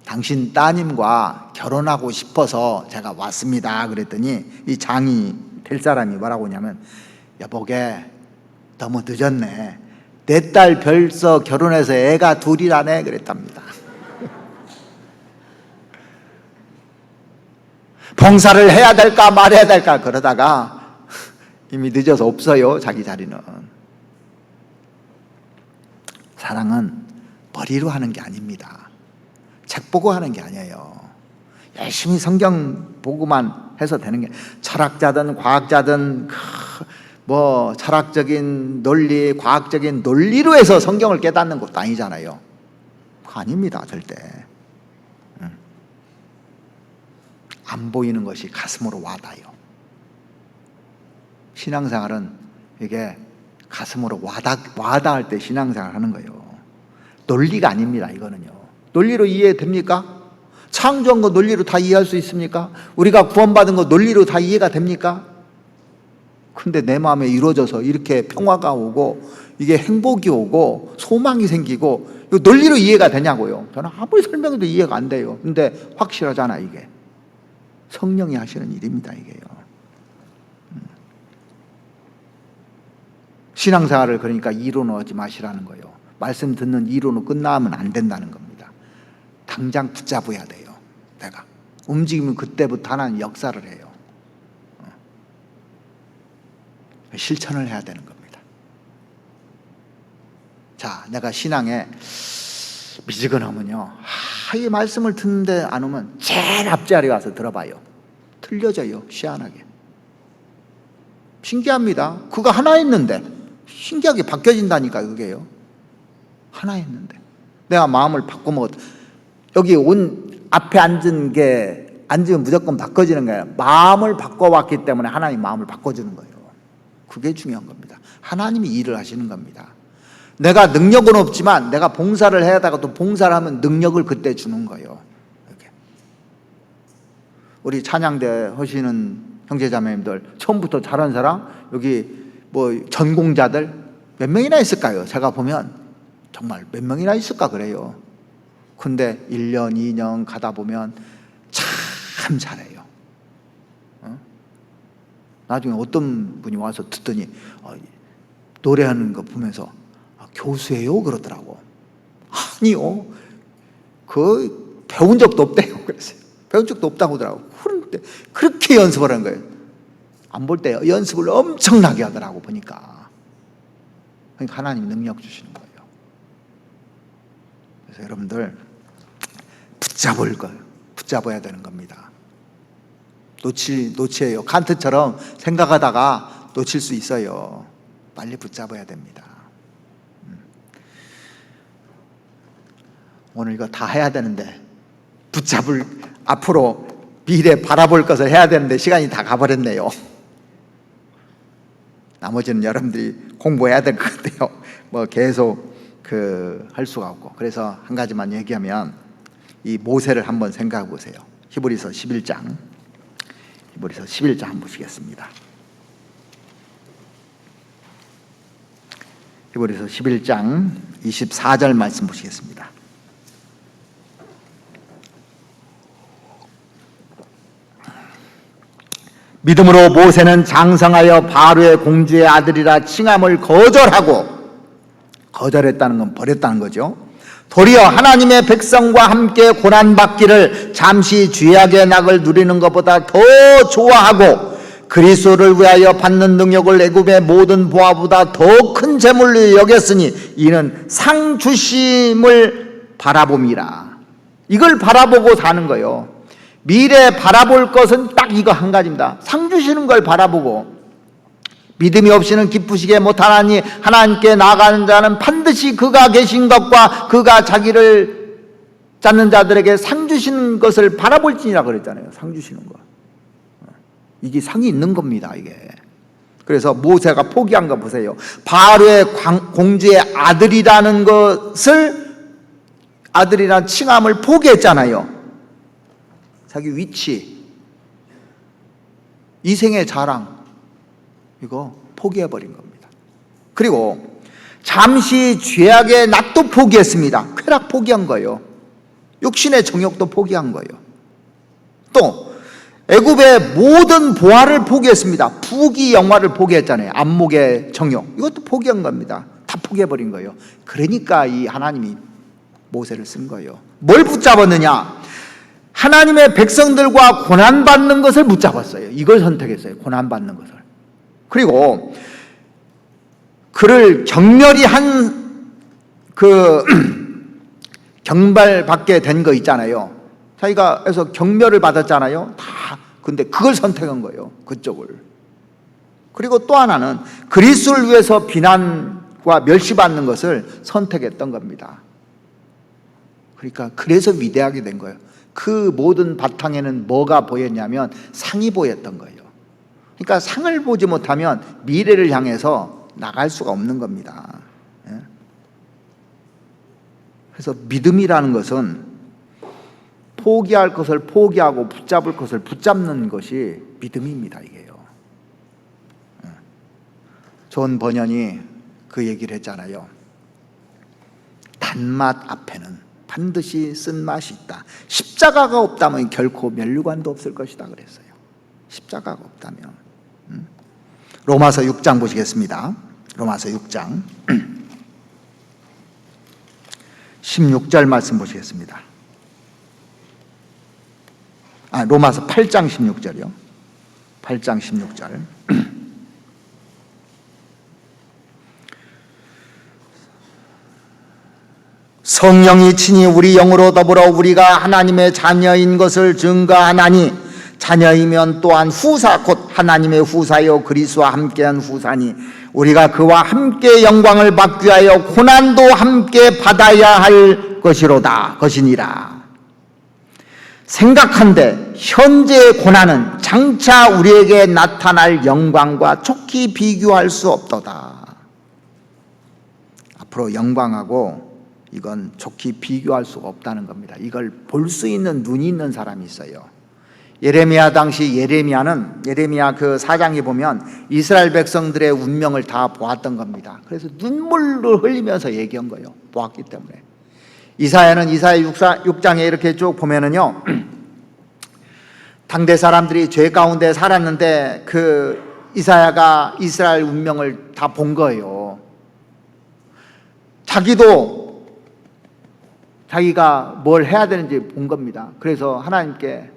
당신 따님과 결혼하고 싶어서 제가 왔습니다. 그랬더니 이 장인이 될 사람이 뭐라고 하냐면, 여보게 너무 늦었네. 내 딸 벌써 결혼해서 애가 둘이라네 그랬답니다. 봉사를 해야 될까 말해야 될까 그러다가 이미 늦어서 없어요. 자기 자리는. 사랑은 머리로 하는 게 아닙니다. 책 보고 하는 게 아니에요. 열심히 성경 보고만 해서 되는 게, 철학자든 과학자든 뭐 철학적인 논리, 과학적인 논리로 해서 성경을 깨닫는 것도 아니잖아요. 그거 아닙니다. 절대. 안 보이는 것이 가슴으로 와닿아요. 신앙생활은 이게 가슴으로 와닿을 때 신앙생활 하는 거예요. 논리가 아닙니다. 이거는요. 논리로 이해됩니까? 창조한 거 논리로 다 이해할 수 있습니까? 우리가 구원받은 거 논리로 다 이해가 됩니까? 근데 내 마음에 이루어져서 이렇게 평화가 오고 이게 행복이 오고 소망이 생기고 이거 논리로 이해가 되냐고요. 저는 아무리 설명해도 이해가 안 돼요. 근데 확실하잖아. 이게 성령이 하시는 일입니다. 이게요. 신앙생활을 그러니까 이론으로 하지 마시라는 거예요. 말씀 듣는 이론으로 끝나면 안 된다는 겁니다. 당장 붙잡아야 돼요. 내가 움직이면 그때부터 하나님 역사를 해요. 실천을 해야 되는 겁니다. 자, 내가 신앙에 미지근하면요, 이 말씀을 듣는데 안 오면 제일 앞자리에 와서 들어봐요. 틀려져요. 희한하게. 신기합니다. 그거 하나 했는데 신기하게 바뀌어진다니까요. 그게요. 하나 했는데 내가 마음을 바꿔먹었. 여기 앞에 앉으면 무조건 바꿔지는 거예요. 마음을 바꿔왔기 때문에 하나님 마음을 바꿔주는 거예요. 그게 중요한 겁니다. 하나님이 일을 하시는 겁니다. 내가 능력은 없지만 내가 봉사를 해야 하다가 또 봉사를 하면 능력을 그때 주는 거예요. 이렇게. 우리 찬양대 하시는 형제자매님들 처음부터 잘한 사람, 여기 뭐 전공자들 몇 명이나 있을까요? 제가 보면 정말 몇 명이나 있을까 그래요. 근데 1년, 2년 가다 보면 참 잘해요. 나중에 어떤 분이 와서 듣더니 노래하는 거 보면서 교수예요? 그러더라고. 아니요. 그 배운 적도 없대요. 그랬어요. 배운 적도 없다고 하더라고. 그런데 그렇게 연습을 한 거예요. 안 볼 때 연습을 엄청나게 하더라고 보니까. 그러니까 하나님 능력 주시는 거예요. 그래서 여러분들 붙잡아야 되는 겁니다. 놓치예요. 칸트처럼 생각하다가 놓칠 수 있어요. 빨리 붙잡아야 됩니다. 오늘 이거 다 해야 되는데 앞으로 미래 바라볼 것을 해야 되는데 시간이 다 가버렸네요. 나머지는 여러분들이 공부해야 될 것 같아요. 뭐 계속 할 수가 없고. 그래서 한 가지만 얘기하면 이 모세를 한번 생각해 보세요. 히브리서 11장 한번 보시겠습니다. 히브리서 11장 24절 말씀 보시겠습니다. 믿음으로 모세는 장성하여 바로의 공주의 아들이라 칭함을 거절했다는 건 버렸다는 거죠. 도리어 하나님의 백성과 함께 고난받기를 잠시 죄악의 낙을 누리는 것보다 더 좋아하고 그리스도를 위하여 받는 능력을 애굽의 모든 보화보다 더 큰 재물로 여겼으니 이는 상 주심을 바라봄이라. 이걸 바라보고 사는 거예요. 미래 바라볼 것은 딱 이거 한 가지입니다. 상 주시는 걸 바라보고. 믿음이 없이는 기쁘시게 못하나니 하나님께 나아가는 자는 반드시 그가 계신 것과 그가 자기를 찾는 자들에게 상 주시는 것을 바라볼지니라 그랬잖아요. 상 주시는 거. 이게 상이 있는 겁니다, 이게. 그래서 모세가 포기한 거 보세요. 바로의 공주의 아들이라는 칭함을 포기했잖아요. 자기 위치, 이생의 자랑, 이거 포기해버린 겁니다. 그리고 잠시 죄악의 낙도 포기했습니다. 쾌락 포기한 거예요. 육신의 정욕도 포기한 거예요. 또 애굽의 모든 보화를 포기했습니다. 부귀 영화를 포기했잖아요. 안목의 정욕, 이것도 포기한 겁니다. 다 포기해버린 거예요. 그러니까 이 하나님이 모세를 쓴 거예요. 뭘 붙잡았느냐? 하나님의 백성들과 고난받는 것을 붙잡았어요. 이걸 선택했어요. 고난받는 것을. 그리고 그를 격렬히 경발받게 된 거 있잖아요. 자기가 해서 경멸을 받았잖아요. 다. 근데 그걸 선택한 거예요. 그쪽을. 그리고 또 하나는 그리스도를 위해서 비난과 멸시받는 것을 선택했던 겁니다. 그러니까 그래서 위대하게 된 거예요. 그 모든 바탕에는 뭐가 보였냐면 상이 보였던 거예요. 그러니까 상을 보지 못하면 미래를 향해서 나갈 수가 없는 겁니다. 그래서 믿음이라는 것은 포기할 것을 포기하고 붙잡을 것을 붙잡는 것이 믿음입니다. 이게요. 존 버년이 그 얘기를 했잖아요. 단맛 앞에는 반드시 쓴맛이 있다. 십자가가 없다면 결코 면류관도 없을 것이다 그랬어요. 십자가가 없다면. 로마서 6장 보시겠습니다. 로마서 6장 16절 말씀 보시겠습니다. 로마서 8장 16절이요. 8장 16절. 성령이 친히 우리 영으로 더불어 우리가 하나님의 자녀인 것을 증거하나니 자녀이면 또한 후사 곧 하나님의 후사요 그리스도와 함께한 후사니 우리가 그와 함께 영광을 받기 위하여 고난도 함께 받아야 할 것이니라. 생각한데 현재의 고난은 장차 우리에게 나타날 영광과 촉히 비교할 수 없도다. 앞으로 영광하고 이건 촉히 비교할 수가 없다는 겁니다. 이걸 볼 수 있는 눈이 있는 사람이 있어요. 예레미야 당시 예레미야 그 4장에 보면 이스라엘 백성들의 운명을 다 보았던 겁니다. 그래서 눈물을 흘리면서 얘기한 거예요. 보았기 때문에. 이사야는 이사야 6장에 이렇게 쭉 보면은요. 당대 사람들이 죄 가운데 살았는데 그 이사야가 이스라엘 운명을 다 본 거예요. 자기도 자기가 뭘 해야 되는지 본 겁니다. 그래서 하나님께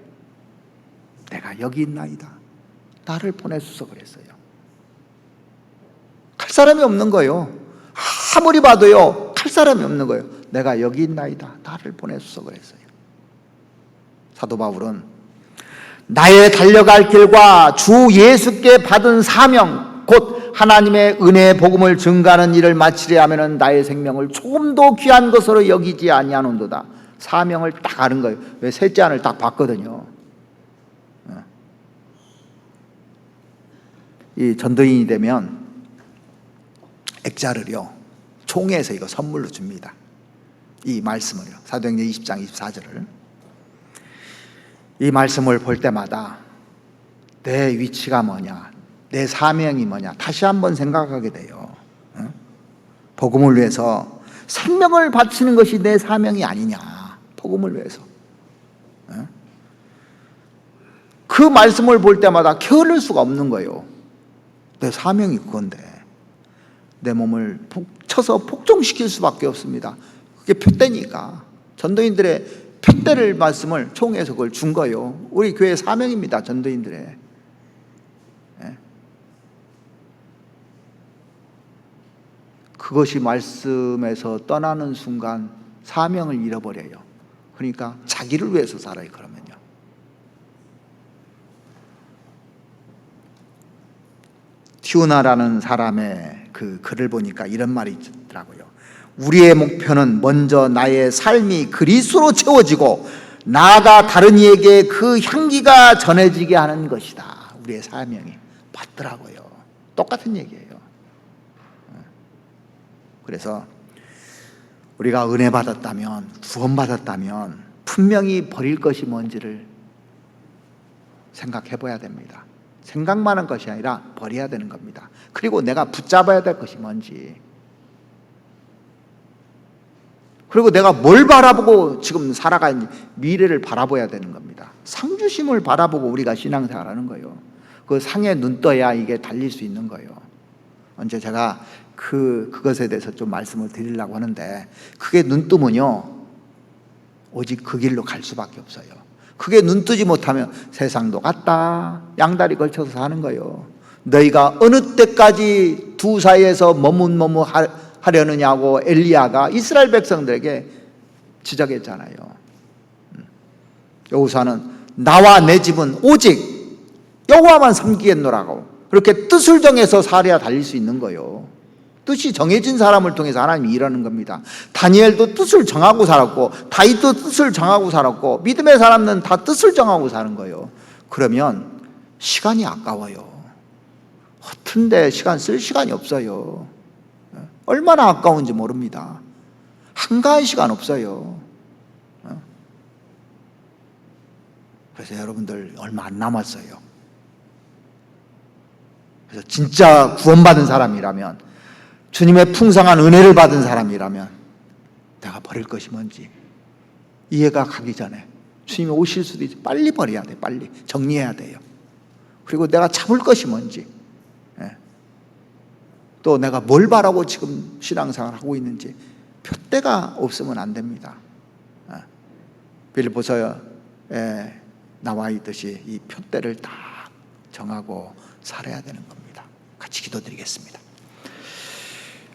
내가 여기 있나이다, 나를 보내소서 그랬어요. 갈 사람이 없는 거예요. 아무리 봐도요, 갈 사람이 없는 거예요. 내가 여기 있나이다, 나를 보내소서 그랬어요. 사도 바울은 나의 달려갈 길과 주 예수께 받은 사명, 곧 하나님의 은혜의 복음을 증가하는 일을 마치려 하면은 나의 생명을 조금도 귀한 것으로 여기지 아니하노도다. 사명을 딱 아는 거예요. 왜? 셋째 안을 딱 봤거든요. 이 전도인이 되면 액자를요, 총회에서 이거 선물로 줍니다. 이 말씀을요, 사도행전 20장 24절을. 이 말씀을 볼 때마다 내 위치가 뭐냐, 내 사명이 뭐냐 다시 한번 생각하게 돼요. 복음을 위해서 생명을 바치는 것이 내 사명이 아니냐, 복음을 위해서. 그 말씀을 볼 때마다 게을릴 수가 없는 거예요. 내 사명이 그건데 내 몸을 쳐서 복종시킬 수밖에 없습니다. 그게 표대니까. 전도인들의 표대를 말씀을 총회에서 그걸 준 거예요. 우리 교회 사명입니다, 전도인들의. 그것이 말씀에서 떠나는 순간 사명을 잃어버려요. 그러니까 자기를 위해서 살아요. 그러면요. 티우나라는 사람의 그 글을 보니까 이런 말이 있더라고요. 우리의 목표는 먼저 나의 삶이 그리스도로 채워지고 나아가 다른 이에게 그 향기가 전해지게 하는 것이다. 우리의 사명이 맞더라고요. 똑같은 얘기예요. 그래서 우리가 은혜 받았다면, 구원 받았다면 분명히 버릴 것이 뭔지를 생각해 봐야 됩니다. 생각만 한 것이 아니라 버려야 되는 겁니다. 그리고 내가 붙잡아야 될 것이 뭔지, 그리고 내가 뭘 바라보고 지금 살아가는지 미래를 바라봐야 되는 겁니다. 상주심을 바라보고 우리가 신앙생활하는 거예요. 그 상에 눈 떠야 이게 달릴 수 있는 거예요. 언제 제가 그것에 대해서 좀 말씀을 드리려고 하는데, 그게 눈 뜨면요 오직 그 길로 갈 수밖에 없어요. 그게 눈 뜨지 못하면 세상도 같다, 양다리 걸쳐서 사는 거예요. 너희가 어느 때까지 두 사이에서 머뭇머뭇하려느냐고 엘리야가 이스라엘 백성들에게 지적했잖아요. 여호수아는 나와 내 집은 오직 여호와만 섬기겠노라고 그렇게 뜻을 정해서 살아야 달릴 수 있는 거예요. 뜻이 정해진 사람을 통해서 하나님이 일하는 겁니다. 다니엘도 뜻을 정하고 살았고, 다윗도 뜻을 정하고 살았고, 믿음의 사람은 다 뜻을 정하고 사는 거예요. 그러면 시간이 아까워요. 허튼데 쓸 시간이 없어요. 얼마나 아까운지 모릅니다. 한가한 시간 없어요. 그래서 여러분들 얼마 안 남았어요. 그래서 진짜 구원받은 사람이라면, 주님의 풍성한 은혜를 받은 사람이라면 내가 버릴 것이 뭔지 이해가 가기 전에 주님이 오실 수도 있지, 빨리 버려야 돼. 빨리 정리해야 돼요. 그리고 내가 잡을 것이 뭔지, 또 내가 뭘 바라고 지금 신앙생활을 하고 있는지 표대가 없으면 안 됩니다. 빌립보서에 나와 있듯이 이 표대를 딱 정하고 살아야 되는 겁니다. 같이 기도드리겠습니다.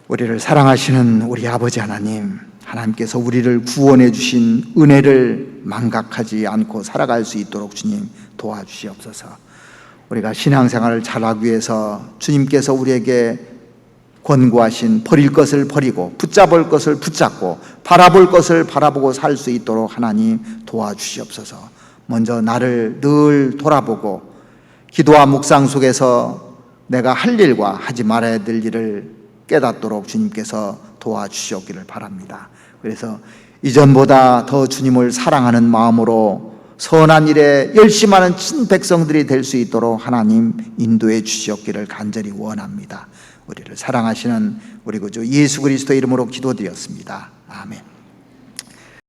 우리를 사랑하시는 우리 아버지 하나님, 하나님께서 우리를 구원해 주신 은혜를 망각하지 않고 살아갈 수 있도록 주님 도와주시옵소서. 우리가 신앙생활을 잘하기 위해서 주님께서 우리에게 권고하신 버릴 것을 버리고 붙잡을 것을 붙잡고 바라볼 것을 바라보고 살 수 있도록 하나님 도와주시옵소서. 먼저 나를 늘 돌아보고 기도와 묵상 속에서 내가 할 일과 하지 말아야 될 일을 깨닫도록 주님께서 도와주시옵기를 바랍니다. 그래서 이전보다 더 주님을 사랑하는 마음으로 선한 일에 열심하는 친백성들이 될 수 있도록 하나님 인도해 주시옵기를 간절히 원합니다. 우리를 사랑하시는 우리 구주 예수 그리스도의 이름으로 기도드렸습니다. 아멘.